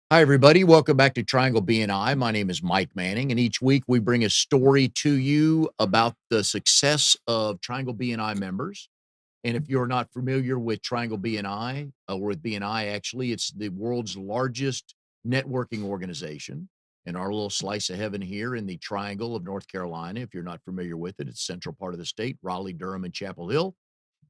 Hi, everybody. Welcome back to Triangle BNI. My name is Mike Manning, and each week we bring a story to you about the success of Triangle BNI members. And if you're not familiar with Triangle BNI, or with BNI, actually, it's the world's largest networking organization. In our little slice of heaven here in the Triangle of North Carolina, if you're not familiar with it, it's central part of the state, Raleigh, Durham, and Chapel Hill.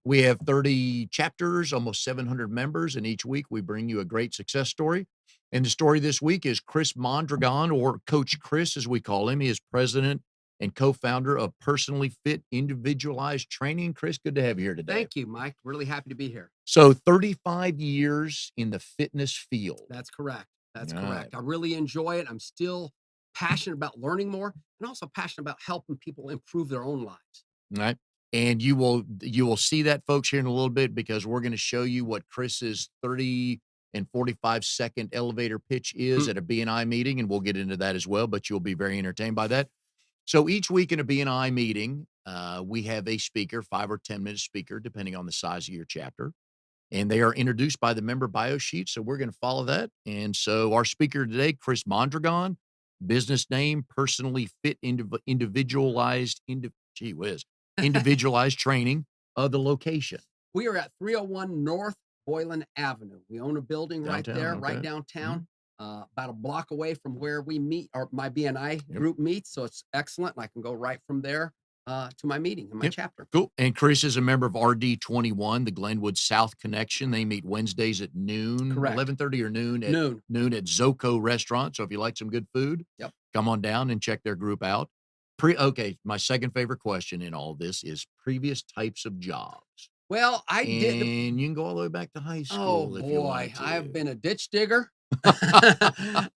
We have 30 chapters, almost 700 members, and each week we bring you a great success story. And the story this week is Chris Mondragon, or Coach Chris, as we call him. He is president and co-founder of Personally Fit Individualized Training. Chris, good to have you here today. Thank you, Mike. Really happy to be here. So 35 years in the fitness field. That's correct. That's All correct. right. I really enjoy it. I'm still passionate about learning more and also passionate about helping people improve their own lives. All right. And you will see that, folks, here in a little bit, because we're going to show you what Chris's 30 and 45-second elevator pitch is at a BNI meeting, and we'll get into that as well, but you'll be very entertained by that. So each week in a BNI meeting, we have a speaker, 5 or 10-minute speaker, depending on the size of your chapter, and they are introduced by the member bio sheet. So we're going to follow that. And so our speaker today, Chris Mondragon, business name, Personally Fit Individualized, gee whiz, individualized training of the location. We are at 301 North Boylan Avenue. We own a building right Downtown, there, okay. right downtown, about a block away from where we meet, or my BNI group meets. So it's excellent. And I can go right from there to my meeting in my chapter. Cool. And Chris is a member of RD21, the Glenwood South Connection. They meet Wednesdays at noon, Correct. 11:30 or noon at Noon. at Zoco Restaurant. So if you like some good food, Yep. come on down and check their group out. Okay, my second favorite question in all this is previous types of jobs. Well, I did. And you can go all the way back to high Oh school if you boy, want to. I've been a ditch digger.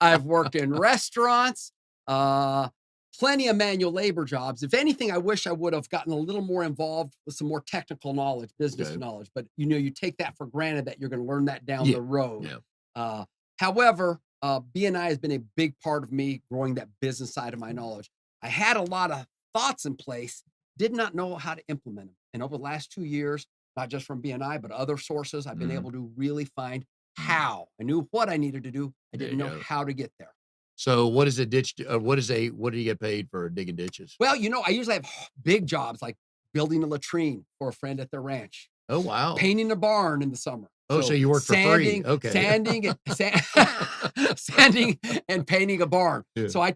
I've worked in restaurants, plenty of manual labor jobs. If anything, I wish I would have gotten a little more involved with some more technical knowledge, business knowledge. But you take that for granted that you're going to learn that down the road. However, BNI has been a big part of me growing that business side of my knowledge. I had a lot of thoughts in place, did not know how to implement them. And over the last 2 years, not just from BNI, but other sources, I've been able to really find how. I knew what I needed to do. I didn't know how to get there. So what is a ditch? What do you get paid for digging ditches? Well, I usually have big jobs like building a latrine for a friend at their ranch. Oh, wow. Painting a barn in the summer. Oh, so you work for free. Okay. Sanding and painting a barn. Yeah. So I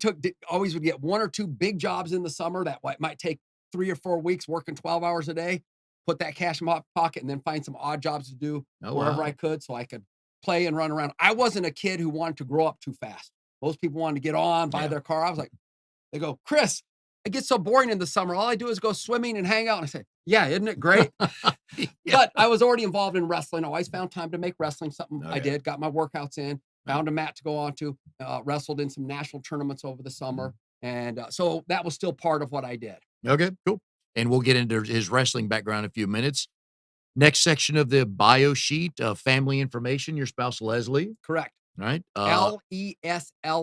always would get 1 or 2 big jobs in the summer that might take 3 or 4 weeks working 12 hours a day, put that cash in my pocket, and then find some odd jobs to do wherever I could so I could play and run around. I wasn't a kid who wanted to grow up too fast. Most people wanted to get on, buy their car. I was like, they go, Chris, it gets so boring in the summer. All I do is go swimming and hang out. And I say, yeah, isn't it great? But I was already involved in wrestling. I always found time to make wrestling something I did, got my workouts in, found a mat to go on to, wrestled in some national tournaments over the summer. And so that was still part of what I did. Okay, cool. And we'll get into his wrestling background in a few minutes. Next section of the bio sheet, family information, your spouse, Leslie. Correct. All right. Leslye, a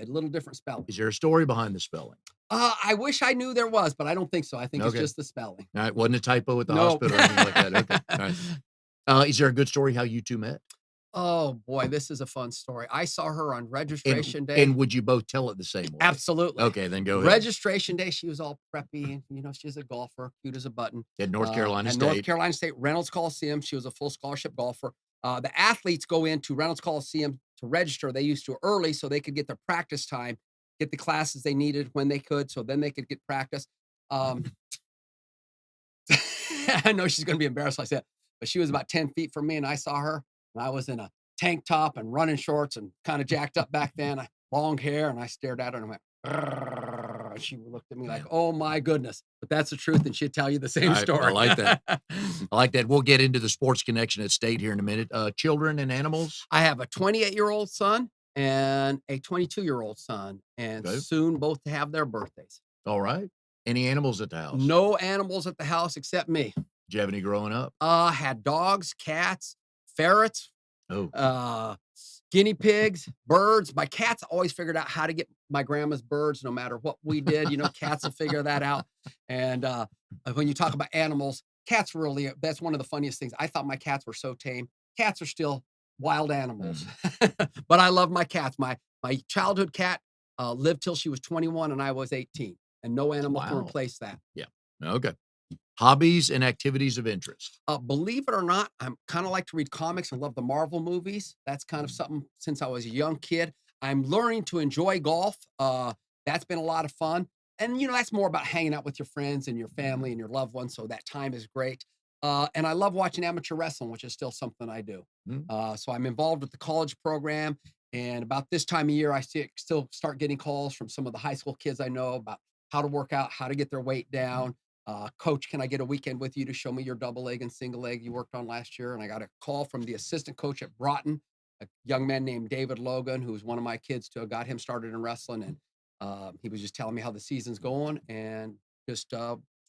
little different spelling. Is there a story behind the spelling? I wish I knew there was, but I don't think so. I think it's just the spelling. All right. Wasn't a typo at the hospital or anything like that. Okay. All right. Is there a good story how you two met? Oh boy, this is a fun story. I saw her on registration day. And would you both tell it the same way? Absolutely. Okay, then go ahead. Registration day, she was all preppy. She's a golfer, cute as a button. At North Carolina State. North Carolina State, Reynolds Coliseum. She was a full scholarship golfer. The athletes go into Reynolds Coliseum to register. They used to early so they could get their practice time, get the classes they needed when they could, so then they could get practice. I know she's going to be embarrassed like that, but she was about 10 feet from me, and I saw her. And I was in a tank top and running shorts and kind of jacked up back then, long hair, and I stared at her and I went, and she looked at me like, oh my goodness. But that's the truth, and she'd tell you the same story. I like that. I like that. We'll get into the sports connection at State here in a minute. Children and animals? I have a 28-year-old son and a 22-year-old son, and soon both to have their birthdays. All right. Any animals at the house? No animals at the house except me. Did you have any growing up? Had dogs, cats, ferrets, guinea pigs, birds. My cats always figured out how to get my grandma's birds no matter what we did. Cats will figure that out. And when you talk about animals, cats that's one of the funniest things. I thought my cats were so tame. Cats are still wild animals. But I love my cats. My childhood cat lived till she was 21 and I was 18, and no animal can replace that. Yeah. Okay. Hobbies and activities of interest. Believe it or not, I'm kind of like to read comics and love the Marvel movies. That's kind of something since I was a young kid. I'm learning to enjoy golf. That's been a lot of fun. And, that's more about hanging out with your friends and your family and your loved ones. So that time is great. And I love watching amateur wrestling, which is still something I do. So I'm involved with the college program. And about this time of year, I still start getting calls from some of the high school kids I know about how to work out, how to get their weight down. Coach, can I get a weekend with you to show me your double leg and single leg you worked on last year? And I got a call from the assistant coach at Broughton, a young man named David Logan, who was one of my kids too. I got him started in wrestling. And he was just telling me how the season's going and just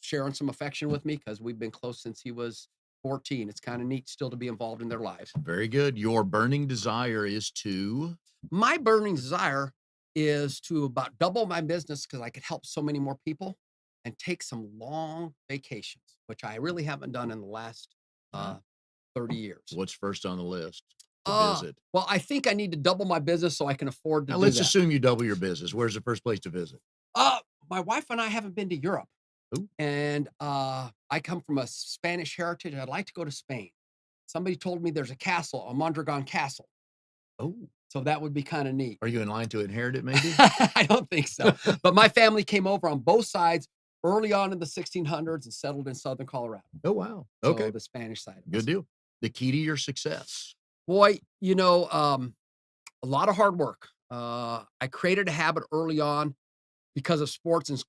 sharing some affection with me because we've been close since he was 14. It's kind of neat still to be involved in their lives. Very good. Your burning desire is to? My burning desire is to about double my business because I could help so many more people and take some long vacations, which I really haven't done in the last 30 years. What's first on the list to visit? Well, I think I need to double my business so I can afford to now, do let's that. assume you double your business. Where's the first place to visit? My wife and I haven't been to Europe. Ooh. And I come from a Spanish heritage. I'd like to go to Spain. Somebody told me there's a castle, a Mondragon castle. Oh. So that would be kind of neat. Are you in line to inherit it, maybe? I don't think so. But my family came over on both sides early on in the 1600s and settled in southern Colorado. Oh, wow. Okay. So the Spanish side. Good deal. The key to your success? Boy, a lot of hard work. I created a habit early on because of sports and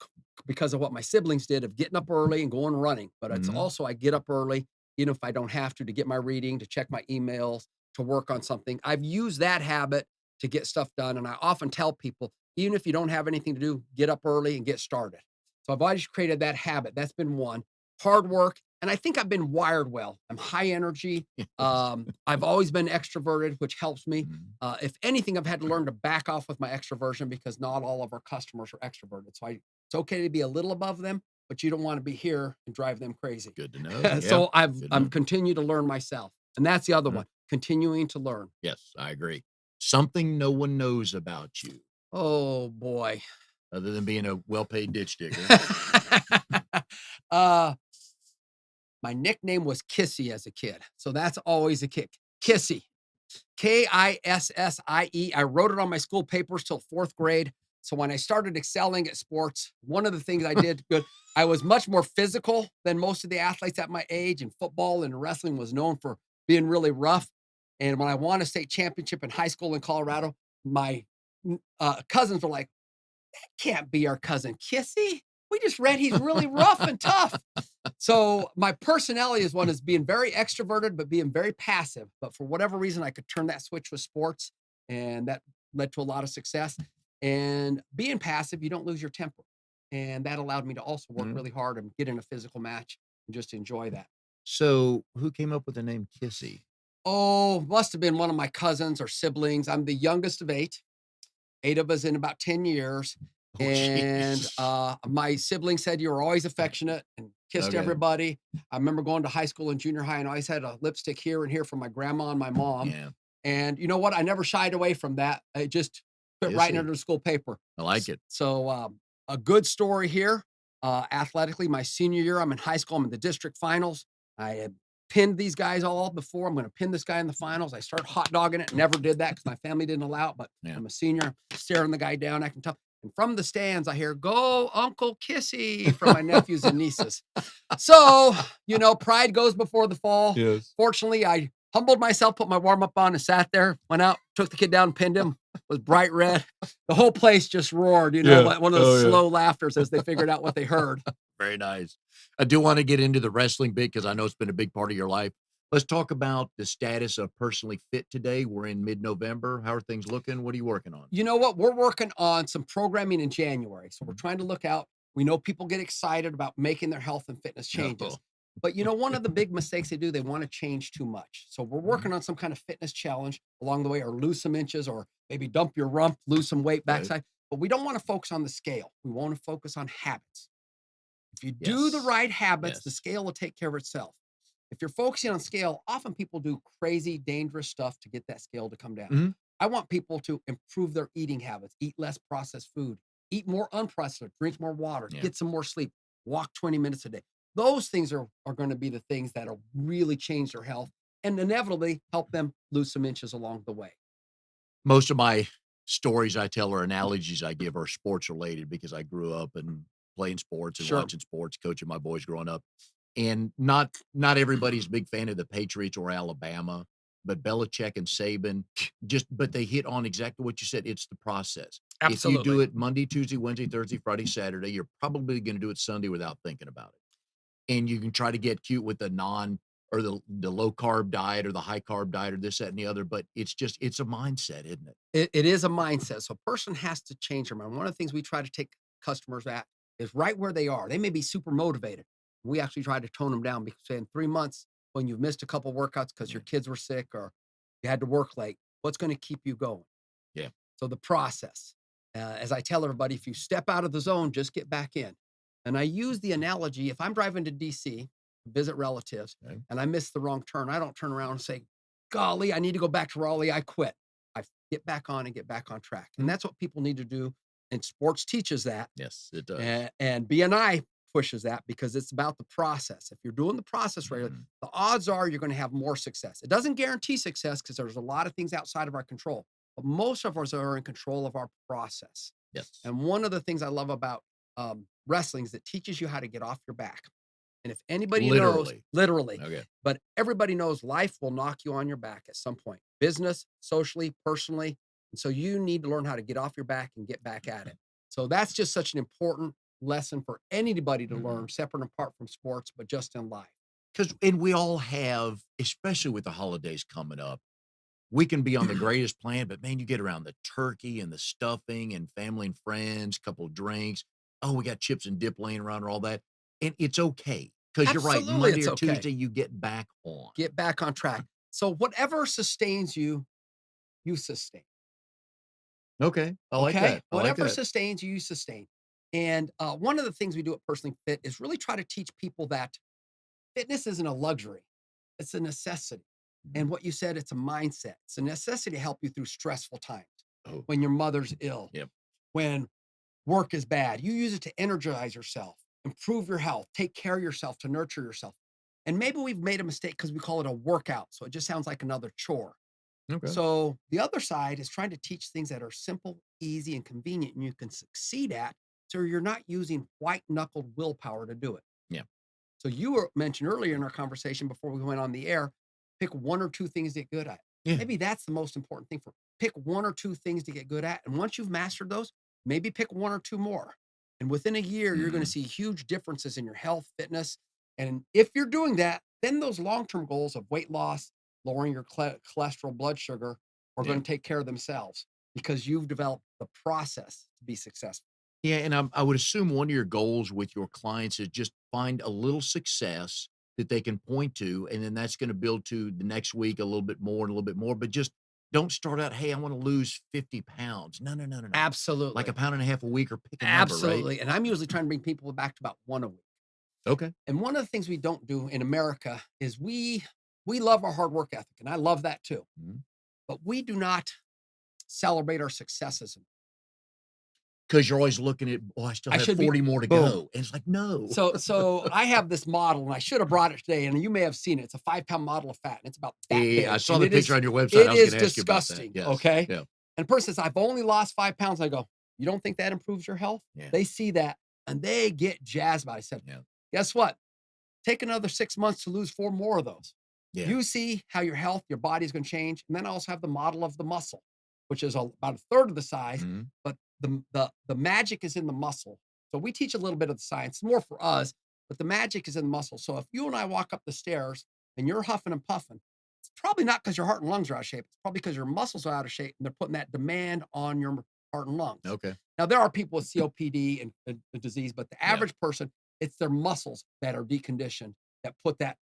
because of what my siblings did of getting up early and going running. But it's also I get up early, even if I don't have to get my reading, to check my emails, to work on something. I've used that habit to get stuff done. And I often tell people, even if you don't have anything to do, get up early and get started. So I've always created that habit. That's been one. Hard work. And I think I've been wired well. I'm high energy. I've always been extroverted, which helps me. If anything, I've had to learn to back off with my extroversion because not all of our customers are extroverted. So it's okay to be a little above them, but you don't want to be here and drive them crazy. Good to know. So I'm continuing to learn myself. And that's the other one, continuing to learn. Yes, I agree. Something no one knows about you. Oh, boy. Other than being a well-paid ditch digger. My nickname was Kissy as a kid. So that's always a kick. Kissy. Kissie. I wrote it on my school papers till 4th grade. So when I started excelling at sports, one of the things I did good, I was much more physical than most of the athletes at my age, and football and wrestling was known for being really rough. And when I won a state championship in high school in Colorado, my cousins were like, that can't be our cousin Kissy. We just read he's really rough and tough. So my personality is being very extroverted, but being very passive. But for whatever reason, I could turn that switch with sports, and that led to a lot of success. And being passive, you don't lose your temper. And that allowed me to also work really hard and get in a physical match and just enjoy that. So who came up with the name Kissy? Oh, must have been one of my cousins or siblings. I'm the youngest of 8 of us in about 10 years. Oh, and my siblings said you were always affectionate and kissed everybody. I remember going to high school and junior high and I always had a lipstick here and here from my grandma and my mom. Yeah. And you know what? I never shied away from that. I just put right under the school paper. I like it. So a good story here. Athletically, my senior year, I'm in high school. I'm in the district finals. I had pinned these guys all before. I'm going to pin this guy in the finals. I started hot dogging it. Never did that because my family didn't allow it. But I'm a senior, staring the guy down, acting tough. And from the stands, I hear, "Go, Uncle Kissy," from my nephews and nieces. So, pride goes before the fall. Yes. Fortunately, I humbled myself, put my warm-up on and sat there, went out, took the kid down, pinned him, was bright red. The whole place just roared, like one of those slow laughters as they figured out what they heard. Very nice. I do want to get into the wrestling bit because I know it's been a big part of your life. Let's talk about the status of Personally Fit today. We're in mid-November. How are things looking? What are you working on? You know what? We're working on some programming in January. So we're trying to look out. We know people get excited about making their health and fitness changes. But one of the big mistakes they want to change too much. So we're working on some kind of fitness challenge along the way, or lose some inches, or maybe dump your rump, lose some weight backside. But we don't want to focus on the scale. We want to focus on habits. If you do the right habits, the scale will take care of itself. If you're focusing on scale, often people do crazy, dangerous stuff to get that scale to come down. Mhm. I want people to improve their eating habits, eat less processed food, eat more unprocessed, drink more water, Yeah. get some more sleep, walk 20 minutes a day. Those things are going to be the things that'll really change their health and inevitably help them lose some inches along the way. Most of my stories I tell or analogies I give are sports related because I grew up and playing sports and Sure. watching sports, coaching my boys growing up. And not everybody's a big fan of the Patriots or Alabama, but Belichick and Saban but they hit on exactly what you said. It's the process. If you do Absolutely. it Monday, Tuesday, Wednesday, Thursday, Friday, Saturday, you're probably going to do it Sunday without thinking about it. And you can try to get cute with the non or the low carb diet or the high carb diet or this, that, and the other. But it's a mindset, isn't it? It is a mindset. So a person has to change their mind. One of the things we try to take customers at is right where they are. They may be super motivated. We actually try to tone them down because in 3 months, when you've missed a couple workouts because your Yeah. kids were sick or you had to work late, what's going to keep you going? Yeah. So the process, as I tell everybody, if you step out of the zone, just get back in. And I use the analogy, if I'm driving to DC, visit relatives, Okay. and I miss the wrong turn, I don't turn around and say, golly, I need to go back to Raleigh. I quit. I get back on and get back on track. And Mhm. that's what people need to do. And sports teaches that. Yes, it does. And BNI pushes that because it's about the process. If you're doing the process right, Mhm. the odds are you're going to have more success. It doesn't guarantee success because there's a lot of things outside of our control, but most of us are in control of our process. Yes. And one of the things I love about wrestling is it teaches you how to get off your back. And if anybody knows, Literally. literally, Okay. but everybody knows life will knock you on your back at some point, business, socially, personally. And so you need to learn how to get off your back and get back at it. So that's just such an important lesson for anybody to Mhm. learn, separate and apart from sports, but just in life. And we all have, especially with the holidays coming up, we can be on the greatest plan, but man, you get around the turkey and the stuffing and family and friends, couple of drinks. Oh, we got chips and dip laying around or all that. And it's okay. Because you're right. Absolutely, Monday it's or okay. Tuesday, you get back on. Get back on track. So whatever sustains you, you sustain. Okay. I like Okay? that. I like Whatever that. sustains you, you sustain. And one of the things we do at Personally Fit is really try to teach people that fitness isn't a luxury, it's a necessity. Mhm. And what you said, it's a mindset. It's a necessity to help you through stressful times. Oh, When your mother's ill, yep. when work is bad, you use it to energize yourself, improve your health, take care of yourself, to nurture yourself. And maybe we've made a mistake because we call it a workout. So it just sounds like another chore. Okay. So the other side is trying to teach things that are simple, easy, and convenient, and you can succeed at. So you're not using white knuckled willpower to do it. Yeah. So you were mentioned earlier in our conversation before we went on the air, pick one or two things to get good at. Yeah. Maybe that's the most important thing for pick one or two things to get good at. And once you've mastered those, maybe pick one or two more. And within a year, you're going to Mhm. see huge differences in your health, fitness. And if you're doing that, then those long-term goals of weight loss, lowering your cholesterol, blood sugar are Yeah. going to take care of themselves because you've developed the process to be successful. Yeah, and I would assume one of your goals with your clients is just find a little success that they can point to, and then that's gonna build to the next week a little bit more and a little bit more, but just don't start out, "Hey, I wanna lose 50 pounds." No, no, no, no, no. Like a Absolutely. pound and a half a week or pick a number, right? Absolutely. And I'm usually trying to bring people back to about one a week. Okay. And one of the things we don't do in America is we love our hard work ethic, and I love that too. Mhm. But we do not celebrate our successes. 'Cause you're always looking at, "Oh, I still I have should be 40 more to boom. go." And it's like, "No." So I have this model, and I should have brought it today, and you may have seen it. It's a 5-pound model of fat, and it's about that I big, saw and the picture on your website. I it was is gonna ask you about that. disgusting. Yes. Okay, Yeah. and the person says, "I've only lost 5 pounds." I go, "You don't think that improves your health?" Yeah. They see that, and they get jazzed about it. I said, Yeah. "Guess what? Take another 6 months to lose 4 more of those. Yeah. You see how your health, your body is going to change. And then I also have the model of the muscle, which is about a third of the size, Mhm. but the magic is in the muscle. So we teach a little bit of the science, more for us, but the magic is in the muscle. So if you and I walk up the stairs and you're huffing and puffing, it's probably not because your heart and lungs are out of shape. It's probably because your muscles are out of shape and they're putting that demand on your heart and lungs. Okay. Now, there are people with COPD and the disease, but the Yeah. average person, it's their muscles that are deconditioned that put that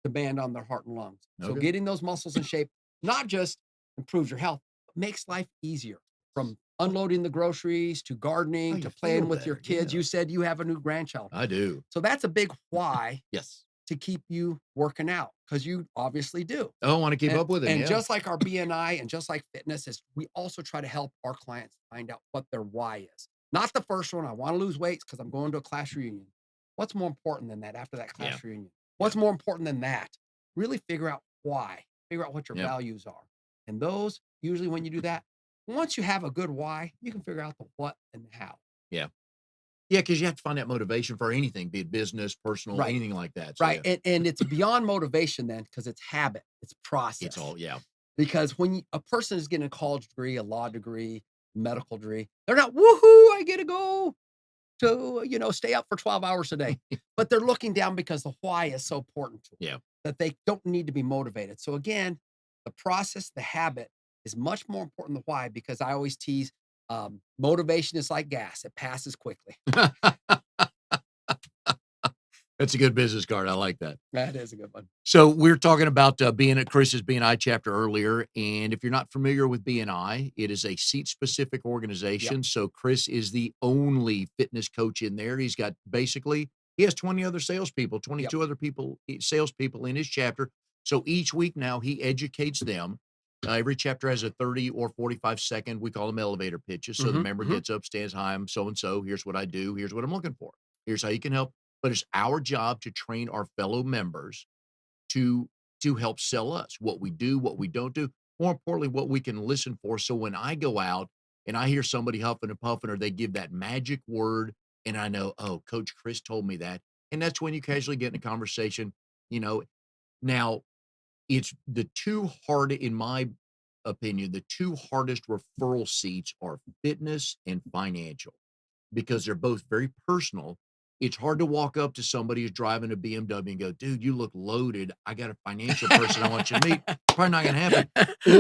demand on their heart and lungs. So Okay. getting those muscles in shape not just improves your health, but makes life easier from Oh, unloading the groceries to oh, gardening you to feel playing with your better. kids. Yeah. You said you have a new grandchild. I do. So that's a big why Yes. to keep you working out because you obviously do. Oh, I want to keep up with him. And Yeah. just like our BNI and just like fitness is, we also try to help our clients find out what their why is. Not the first one. I want to lose weight because I'm going to a class reunion. What's more important than that after that class reunion? What's more important than that? Really figure out why. Figure out what your values are. And those, usually when you do that, once you have a good why, you can figure out the what and the how. Yeah. Yeah, because you have to find that motivation for anything, be it business, personal, anything like that. So, Right. And it's beyond motivation then because it's habit, it's process. It's all, Because when a person is getting a college degree, a law degree, medical degree, they're not, woohoo, I get to go to, stay up for 12 hours a day. But they're looking down because the why is so important to them that they don't need to be motivated. So again, the process, the habit is much more important than why, because I always tease motivation is like gas. It passes quickly. That's a good business card. I like that. That is a good one. So we're talking about being at Chris's BNI chapter earlier. And if you're not familiar with BNI, it is a seat-specific organization. So Chris is the only fitness coach in there. He's got he has 20 other salespeople, 22 other salespeople in his chapter. So each week now he educates them. Every chapter has a 30 or 45-second, we call them elevator pitches. So the member gets up, stands, hi, I'm so-and-so. Here's what I do. Here's what I'm looking for. Here's how you can help. But it's our job to train our fellow members to help sell us what we do, what we don't do, more importantly, what we can listen for. So when I go out and I hear somebody huffing and puffing, or they give that magic word, and I know, oh, Coach Chris told me that. And that's when you casually get in a conversation, Now, it's in my opinion, the two hardest referral seats are fitness and financial, because they're both very personal. It's hard to walk up to somebody who's driving a BMW and go, dude, you look loaded. I got a financial person I want you to meet. Probably not going to happen.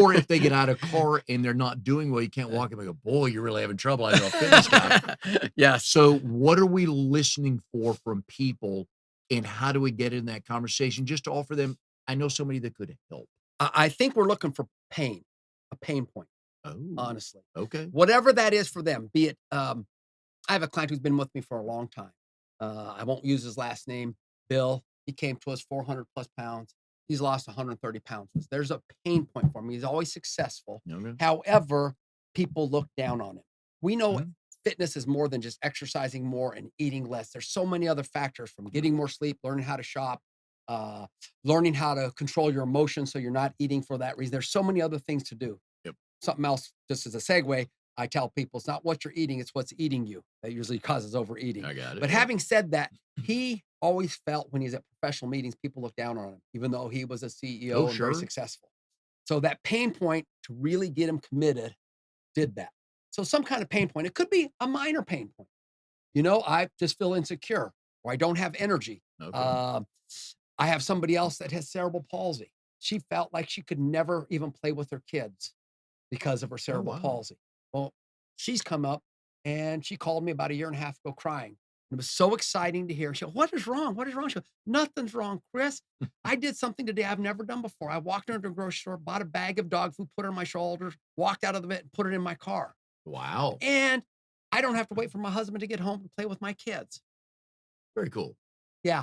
Or if they get out of car and they're not doing well, you can't walk up and go, boy, you're really having trouble. I know a fitness guy. Yeah. So what are we listening for from people, and how do we get in that conversation just to offer them, I know somebody that could help? I think we're looking for a pain point. Oh, honestly. Okay. Whatever that is for them, be it, I have a client who's been with me for a long time. I won't use his last name, Bill. He came to us 400 plus pounds. He's lost 130 pounds. There's a pain point for him. He's always successful. Okay. However, people look down on him. We know fitness is more than just exercising more and eating less. There's so many other factors, from getting more sleep, learning how to shop, learning how to control your emotions so you're not eating for that reason. There's so many other things to do. Something else, just as a segue, I tell people it's not what you're eating, it's what's eating you. That usually causes overeating. I got it. But having said that, he always felt when he's at professional meetings, people look down on him, even though he was a CEO and very successful. So that pain point to really get him committed did that. So some kind of pain point. It could be a minor pain point. I just feel insecure, or I don't have energy. Okay. I have somebody else that has cerebral palsy. She felt like she could never even play with her kids because of her cerebral palsy. Well, she's come up and she called me about a year and a half ago crying. It was so exciting to hear. She goes, what is wrong? What is wrong? She goes, nothing's wrong, Chris. I did something today I've never done before. I walked into a grocery store, bought a bag of dog food, put it on my shoulders, walked out of the vet, and put it in my car. Wow. And I don't have to wait for my husband to get home and play with my kids. Very cool. Yeah.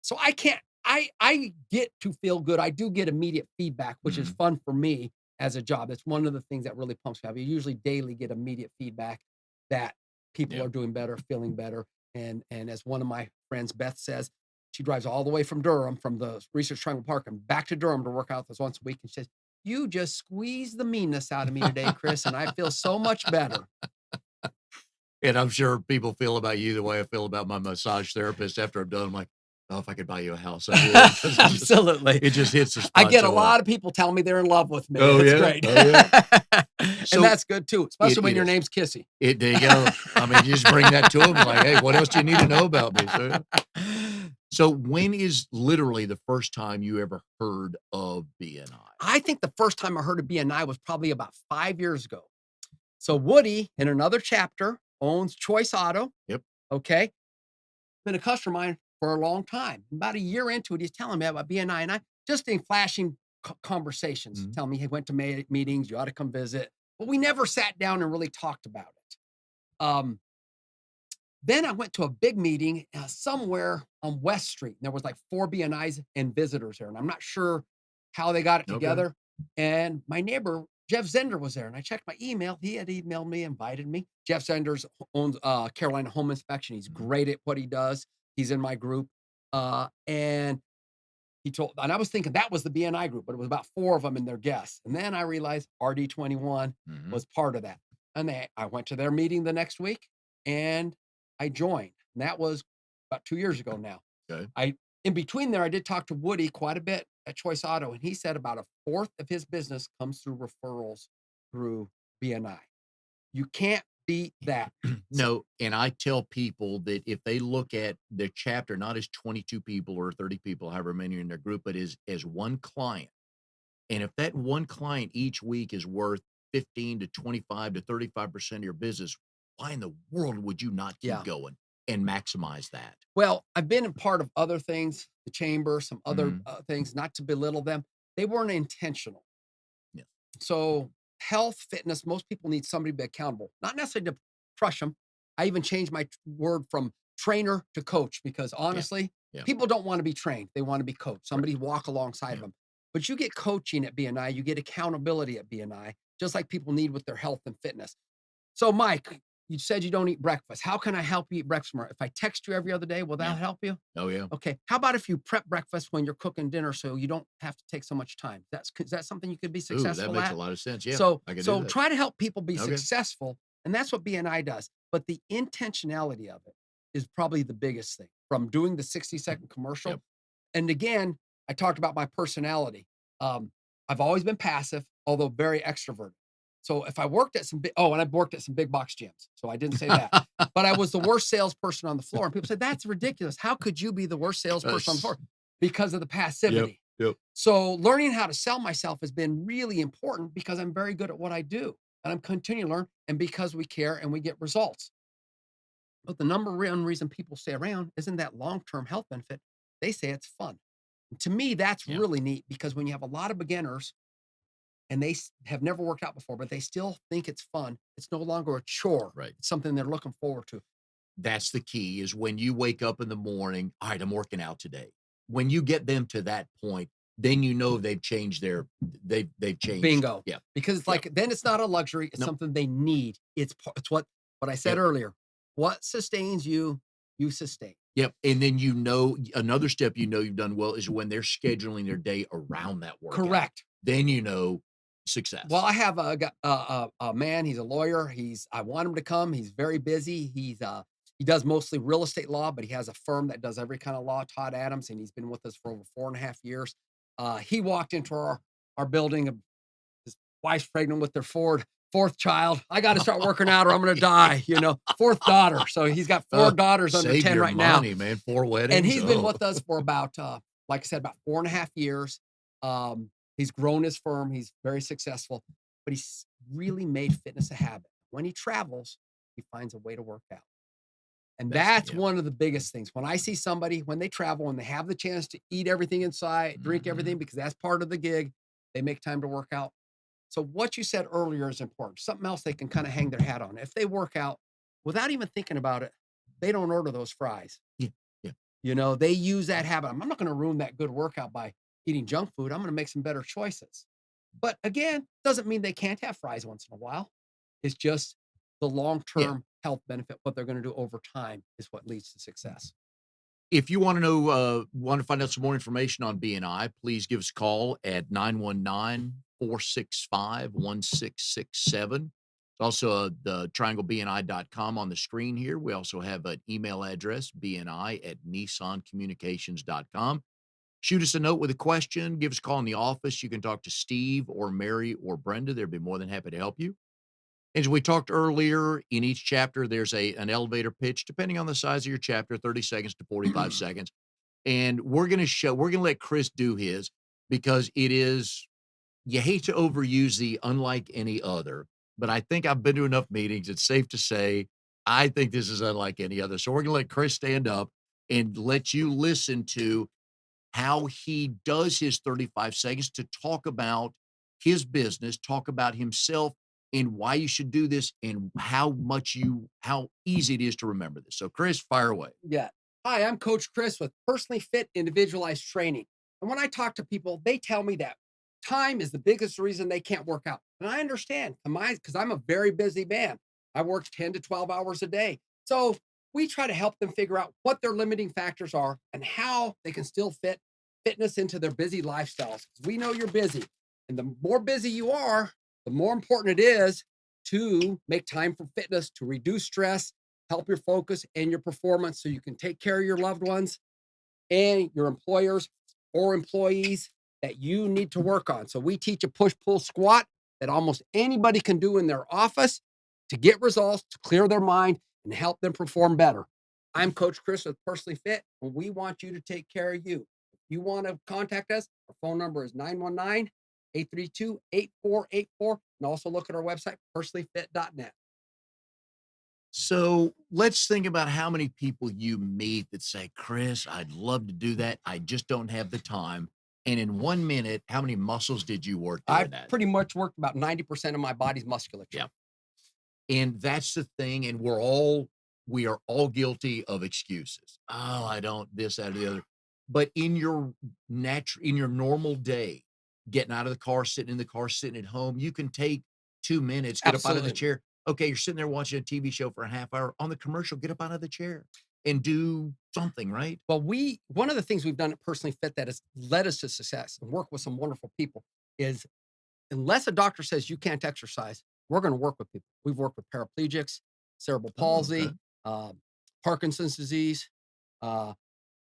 So I get to feel good. I do get immediate feedback, which is fun for me as a job. It's one of the things that really pumps me up. You usually daily get immediate feedback that people are doing better, feeling better. And as one of my friends, Beth, says, she drives all the way from Durham, from the Research Triangle Park, and back to Durham to work out this once a week. And she says, you just squeezed the meanness out of me today, Chris, and I feel so much better. And I'm sure people feel about you the way I feel about my massage therapist after I'm done. I'm like, oh, if I could buy you a house, I would. Absolutely. It just hits the spot. I get a lot of people telling me they're in love with me. Oh, It's yeah? great. Oh, yeah? And that's good too, especially when your name's Kissy. There you go. I mean, you just bring that to them like, hey, what else do you need to know about me? So when is literally the first time you ever heard of BNI? I think the first time I heard of BNI was probably about 5 years ago. So Woody, in another chapter, owns Choice Auto. Yep. Okay. Been a customer of mine for a long time. About a year into it, he's telling me about BNI, and I just in flashing conversations, telling me he went to meetings, you ought to come visit. But we never sat down and really talked about it. Then I went to a big meeting somewhere on West Street. And there was like 4 BNIs and visitors there. And I'm not sure how they got it Okay. together. And my neighbor, Jeff Zender, was there. And I checked my email. He had emailed me, invited me. Jeff Zender owns Carolina Home Inspection. He's great at what he does. He's in my group. And and I was thinking that was the BNI group, but it was about 4 of them and their guests. And then I realized RD21 was part of that. And I went to their meeting the next week and I joined. And that was about 2 years ago now. Okay. In between there, I did talk to Woody quite a bit at Choice Auto, and he said about a fourth of his business comes through referrals through BNI. You can't beat that. No, and I tell people that if they look at the chapter not as 22 people or 30 people, however many are in their group, but as one client, and if that one client each week is worth 15 to 25 to 35% of your business, why in the world would you not keep going and maximize that? Well, I've been a part of other things, the chamber, some other things, not to belittle them. They weren't intentional. Yeah. So health, fitness, most people need somebody to be accountable, not necessarily to crush them. I even changed my word from trainer to coach because honestly, people don't want to be trained. They want to be coached. Somebody walk alongside them. But you get coaching at BNI, you get accountability at BNI, just like people need with their health and fitness. So Mike, you said you don't eat breakfast. How can I help you eat breakfast more? If I text you every other day, will that help you? Oh, yeah. Okay. How about if you prep breakfast when you're cooking dinner so you don't have to take so much time? Is that something you could be successful that makes at? a lot of sense. Yeah. So, I could do so that. try to help people be successful. And that's what BNI does. But the intentionality of it is probably the biggest thing from doing the 60-second commercial. And again, I talked about my personality. I've always been passive, although very extroverted. So if I worked at and I worked at some big box gyms. So I didn't say that, but I was the worst salesperson on the floor. And people said, that's ridiculous. How could you be the worst salesperson on the floor? Because of the passivity. So learning how to sell myself has been really important because I'm very good at what I do and I'm continuing to learn and because we care and we get results. But the number one reason people stay around isn't that long-term health benefit. They say it's fun. And to me, that's really neat because when you have a lot of beginners and they have never worked out before, but they still think it's fun, it's no longer a chore. Right. It's something they're looking forward to. That's the key is when you wake up in the morning, all right, I'm working out today. When you get them to that point, then you know they've changed they've changed. Bingo. Yeah. Because it's like, then it's not a luxury. It's something they need. It's what I said earlier. What sustains you, you sustain. Yep. And then another step you've done well is when they're scheduling their day around that workout. Correct. Then you know success. Well, I have a man, he's a lawyer. I want him to come. He's very busy. He does mostly real estate law, but he has a firm that does every kind of law, Todd Adams, and he's been with us for over 4.5 years. He walked into our building. His wife's pregnant with their fourth child. I got to start working out or I'm going to die, fourth daughter. So he's got 4 daughters under 10 right money, now. Man, 4 weddings. And he's been with us for about, like I said, about 4.5 years. He's grown his firm. He's very successful, but he's really made fitness a habit. When he travels, he finds a way to work out. And that's one of the biggest things. When I see somebody, when they travel and they have the chance to eat everything inside, drink everything, because that's part of the gig, they make time to work out. So what you said earlier is important. Something else they can kind of hang their hat on. If they work out without even thinking about it, they don't order those fries. Yeah. They use that habit. I'm not going to ruin that good workout by eating junk food. I'm going to make some better choices. But again, doesn't mean they can't have fries once in a while. It's just the long-term health benefit, what they're going to do over time is what leads to success. If you want to find out some more information on BNI, please give us a call at 919-465-1667. Also, the trianglebni.com on the screen here. We also have an email address, bni@nissancommunications.com. Shoot us a note with a question. Give us a call in the office. You can talk to Steve or Mary or Brenda. They'd be more than happy to help you. As we talked earlier, in each chapter, there's an elevator pitch, depending on the size of your chapter, 30 seconds to 45 seconds. And we're going to let Chris do his because you hate to overuse the unlike any other, but I think I've been to enough meetings. It's safe to say, I think this is unlike any other. So we're going to let Chris stand up and let you listen to how he does his 35 seconds to talk about his business, talk about himself, and why you should do this and how easy it is to remember this. So Chris, fire away. Yeah. Hi, I'm Coach Chris with Personally Fit Individualized Training. And when I talk to people, they tell me that time is the biggest reason they can't work out. And I understand because I'm a very busy man. I work 10 to 12 hours a day. So we try to help them figure out what their limiting factors are and how they can still fit fitness into their busy lifestyles. We know you're busy. And the more busy you are, the more important it is to make time for fitness to reduce stress, help your focus and your performance so you can take care of your loved ones and your employers or employees that you need to work on. So we teach a push-pull squat that almost anybody can do in their office to get results, to clear their mind and help them perform better. I'm Coach Chris with Personally Fit, and we want you to take care of you. If you want to contact us, our phone number is 919-832-8484, and also look at our website, personallyfit.net. So let's think about how many people you meet that say, Chris, I'd love to do that. I just don't have the time. And in 1 minute, how many muscles did you work I doing that? pretty much worked about 90% of my body's musculature. Yeah. And that's the thing. And we are all guilty of excuses. Oh, I don't this, that, or the other. But in your normal day, getting out of the car, sitting in the car, sitting at home, you can take 2 minutes, get up out of the Absolutely. chair. Okay, you're sitting there watching a TV show for a half hour. On the commercial, get up out of the chair and do something, right? Well, one of the things we've done at Personally Fit that has led us to success and work with some wonderful people is unless a doctor says you can't exercise, we're going to work with people. We've worked with paraplegics, cerebral Oh, okay. palsy, Parkinson's disease, uh,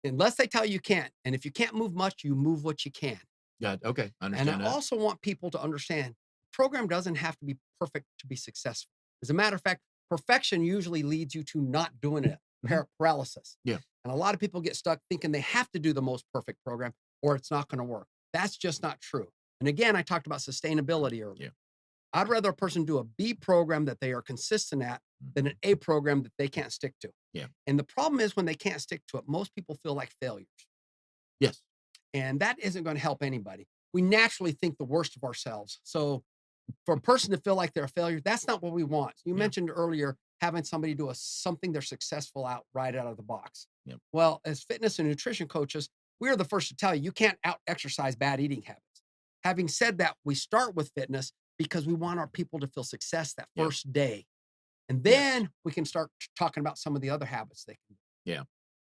unless they tell you can't. And if you can't move much, you move what you can. Yeah, okay, I And I understand that. also want people to understand the program doesn't have to be perfect to be successful. As a matter of fact, perfection usually leads you to not doing it, Mhm. paralysis. Yeah. And a lot of people get stuck thinking they have to do the most perfect program or it's not going to work. That's just not true. And again, I talked about sustainability earlier. Yeah. I'd rather a person do a B program that they are consistent at than an A program that they can't stick to. Yeah. And the problem is when they can't stick to it, most people feel like failures. Yes. And that isn't going to help anybody. We naturally think the worst of ourselves. So for a person to feel like they're a failure, that's not what we want. You Yeah. mentioned earlier having somebody do something they're successful out right out of the box. Yeah. Well, as fitness and nutrition coaches, we are the first to tell you you can't out exercise bad eating habits. Having said that, we start with fitness because we want our people to feel success that Yeah. first day. And Yes. then we can start talking about some of the other habits they can do. Yeah.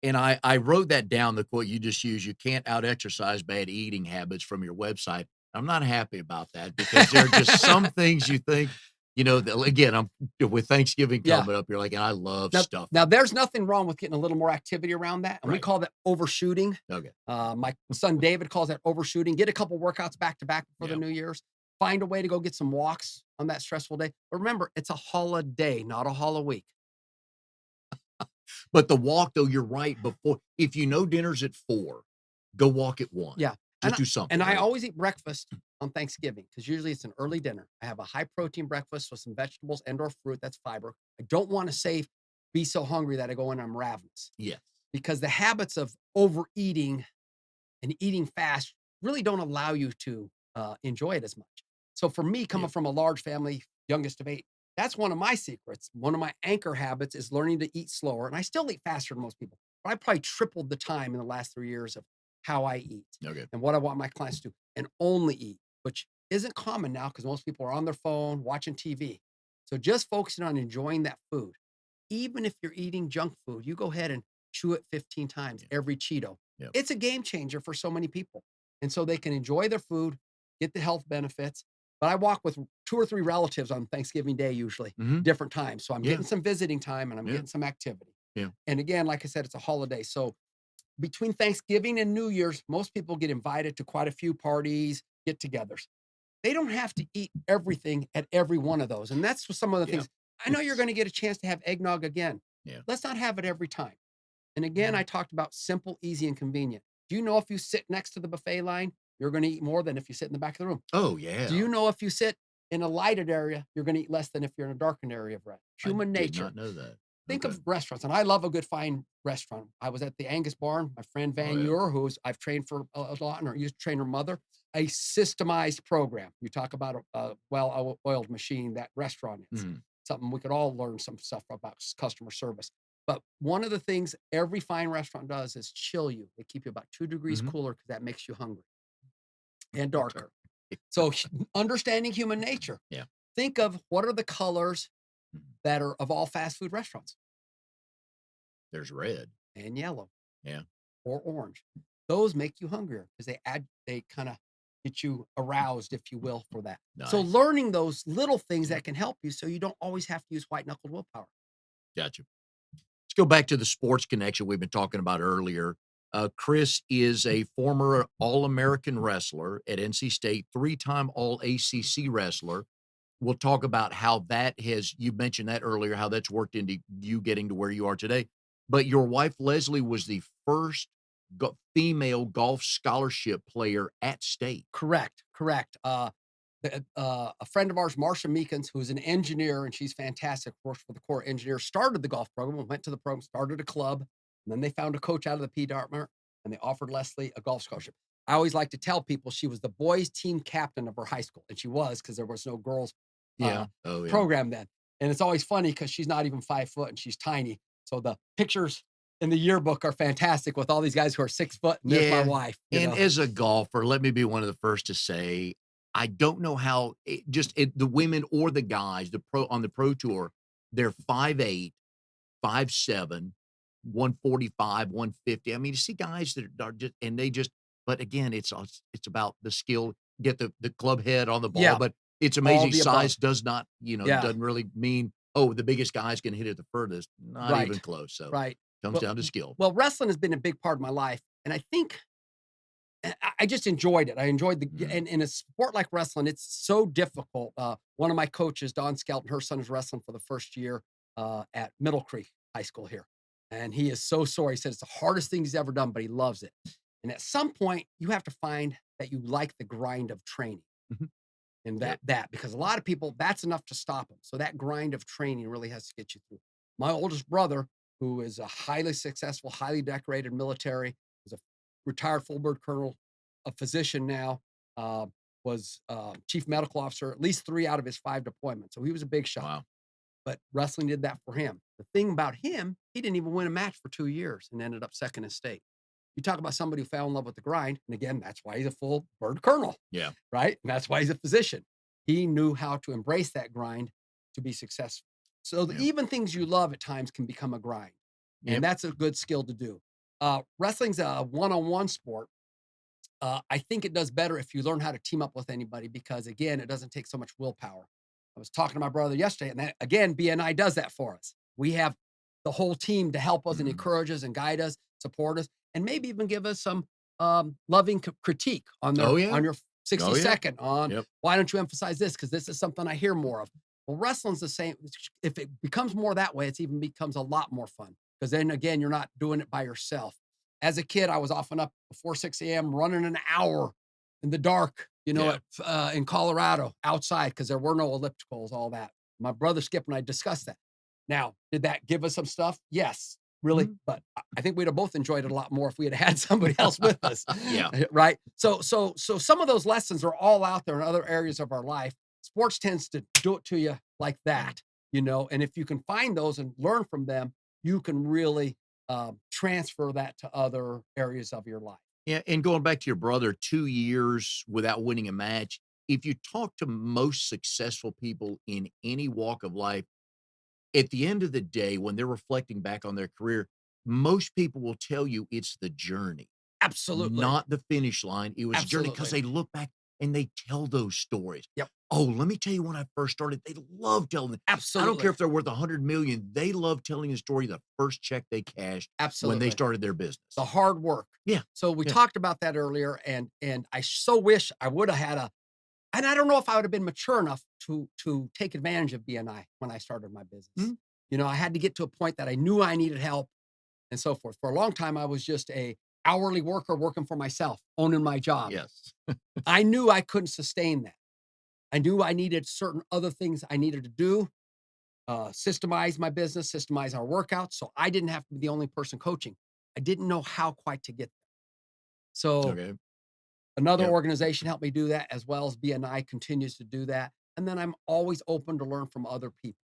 And I wrote that down, the quote you just used, "You can't out-exercise bad eating habits," from your website. I'm not happy about that because there are just some things you think, that again, with Thanksgiving Yeah. coming up, you're like, and I love Now, stuff. now, there's nothing wrong with getting a little more activity around that. And we Right. call that overshooting. Okay. My son David calls that overshooting. Get a couple workouts back to back before Yeah. the New Year's. Find a way to go get some walks on that stressful day. But remember, it's a holiday, not a holiday. But the walk, though, you're right, if you know dinner's at 4, go walk at 1. Yeah. Just And, do something, and I right? always eat breakfast on Thanksgiving because usually it's an early dinner. I have a high protein breakfast with some vegetables and or fruit. That's fiber. I don't want to be so hungry that I go in and I'm ravenous Yes. because the habits of overeating and eating fast really don't allow you to enjoy it as much. So for me, coming Yeah. from a large family, youngest of 8, that's one of my secrets. One of my anchor habits is learning to eat slower. And I still eat faster than most people, but I probably tripled the time in the last 3 years of how I eat Okay. and what I want my clients to do and only eat, which isn't common now because most people are on their phone watching TV. So just focusing on enjoying that food. Even if you're eating junk food, you go ahead and chew it 15 times Yeah. every Cheeto. Yep. It's a game changer for so many people. And so they can enjoy their food, get the health benefits. But I walk with 2 or 3 relatives on Thanksgiving Day, usually Mhm. different times. So I'm Yeah. getting some visiting time and I'm Yeah. getting some activity. Yeah. And again, like I said, it's a holiday. So between Thanksgiving and New Year's, most people get invited to quite a few parties, get togethers. They don't have to eat everything at every one of those. And that's some of the Yeah. things. I know you're going to get a chance to have eggnog again. Yeah. Let's not have it every time. And again, I talked about simple, easy, and convenient. Do you know if you sit next to the buffet line, you're going to eat more than if you sit in the back of the room? Oh, Do yeah. you know if you sit in a lighted area, you're going to eat less than if you're in a darkened area of rest? I Human did nature. not know that. think Okay. of restaurants, and I love a good fine restaurant. I was at the Angus Barn. My friend Oh, Van yeah. Ure, who's I've trained for a lot, and used to train her mother. A systemized program. You talk about a well-oiled machine. That restaurant is Mhm. something we could all learn some stuff about customer service. But one of the things every fine restaurant does is chill you. They keep you about 2 degrees Mhm. cooler because that makes you hungry and Okay. darker. So understanding human nature. Yeah. Think of what are the colors Mhm. that are of all fast food restaurants, There's red. and yellow Yeah. or orange. Those make you hungrier because they kind of get you aroused, if you will, for that. So Nice. learning those little things Yeah. that can help you so you don't always have to use white knuckled willpower. Gotcha. Let's go back to the sports connection we've been talking about earlier. Chris is a former All American wrestler at NC State, 3-time All ACC wrestler. We'll talk about how that has, you mentioned that earlier, how that's worked into you getting to where you are today. But your wife, Leslie, was the first female golf scholarship player at state. Correct, correct. A friend of ours, Marsha Meekins, who's an engineer, and she's fantastic, works for the Corps of Engineers, started the golf program, went to the program, started a club, and then they found a coach out of the P department, and they offered Leslie a golf scholarship. I always like to tell people she was the boys' team captain of her high school, and she was because there was no girls uh, Yeah. Oh, yeah. program then. And it's always funny because she's not even 5 foot and she's tiny. So the pictures in the yearbook are fantastic with all these guys who are 6 foot, and there's my Yeah, wife. and as a golfer, let me be one of the first to say, I don't know how the women or the guys, the pro tour, they're 5'8", 5'7", 145, 150. I mean, you see guys that are just and they just but again, it's about the skill, get the club head on the ball, Yeah, but it's all amazing the above. size does not, Yeah, doesn't really mean, oh, the biggest guys can hit it the furthest. Not even right. close, so Right. comes Well down to skill. well, wrestling has been a big part of my life, and I think I just enjoyed it. I enjoyed Mhm. and in a sport like wrestling, it's so difficult. One of my coaches, Dawn Skelton, her son is wrestling for the first year at Middle Creek High School here, and he is so sore. He said it's the hardest thing he's ever done, but he loves it. And at some point, you have to find that you like the grind of training. Mhm. And Yep. that because a lot of people, that's enough to stop them. So that grind of training really has to get you through. My oldest brother, who is a highly successful, highly decorated military, was a retired full bird colonel, a physician now, uh, was chief medical officer, at least 3 out of his 5 deployments. So he was a big shot. Wow. But wrestling did that for him. The thing about him, he didn't even win a match for 2 years and ended up second in state. You talk about somebody who fell in love with the grind, and again, that's why he's a full bird colonel, Yeah. right? And that's why he's a physician. He knew how to embrace that grind to be successful. So Yeah. even things you love at times can become a grind, and Yep. that's a good skill to do. Wrestling's a one-on-one sport. I think it does better if you learn how to team up with anybody because, again, it doesn't take so much willpower. I was talking to my brother yesterday, and that, again, BNI does that for us. We have the whole team to help us and Mhm. encourage us and guide us, support us, and maybe even give us some loving critique on Oh, their yeah. on your 60 Oh, yeah. second on Yep. why don't you emphasize this because this is something I hear more of. Well, wrestling's the same. If it becomes more that way, it's even becomes a lot more fun because then again, you're not doing it by yourself. As a kid, I was often up before 6 a.m. running an hour in the dark, Yeah. in Colorado outside because there were no ellipticals, all that. My brother Skip and I discussed that. Now, did that give us some stuff? Yes, really. Mhm. But I think we'd have both enjoyed it a lot more if we had somebody else with us. Yeah. Right. So some of those lessons are all out there in other areas of our life. Sports tends to do it to you like that, and if you can find those and learn from them, you can really transfer that to other areas of your life. Yeah, and going back to your brother, 2 years without winning a match, if you talk to most successful people in any walk of life, at the end of the day, when they're reflecting back on their career, most people will tell you it's the journey, Absolutely. not the finish line. It was a journey because Absolutely. they look back and they tell those stories. Yep. Oh, let me tell you when I first started, they love telling it. I don't care Absolutely. if they're worth 100 million. They love telling the story, the first check they cashed when they Absolutely. started their The business. hard work. Yeah. So we Yeah. talked about that earlier, and I so wish I would have had a and I don't know if I would have been mature enough to take advantage of BNI when I started my business. Mhm. I had to get to a point that I knew I needed help and so forth. For a long time, I was just a hourly worker working for myself, owning my job. Yes. I knew I couldn't sustain that. I knew I needed certain other things I needed to do. systemize my business, systemize our workouts. So I didn't have to be the only person coaching. I didn't know how quite to get there. So Okay. another Yep. organization helped me do that, as well as BNI continues to do that. And then I'm always open to learn from other people,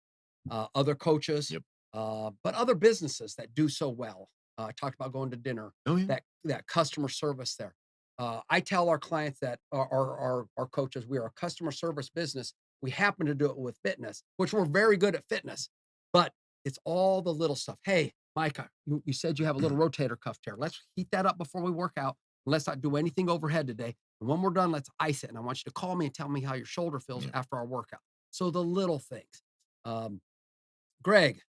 other coaches, Yep. but other businesses that do so well. I talked about going to dinner, Oh, yeah. that customer service there. I tell our clients that our coaches, we are a customer service business. We happen to do it with fitness, which we're very good at fitness, but it's all the little stuff. Hey, Micah, you said you have a little rotator cuff tear. Let's heat that up before we work out. Let's not do anything overhead today. And when we're done, let's ice it. And I want you to call me and tell me how your shoulder feels Yeah. after our workout. So the little things. Um, Greg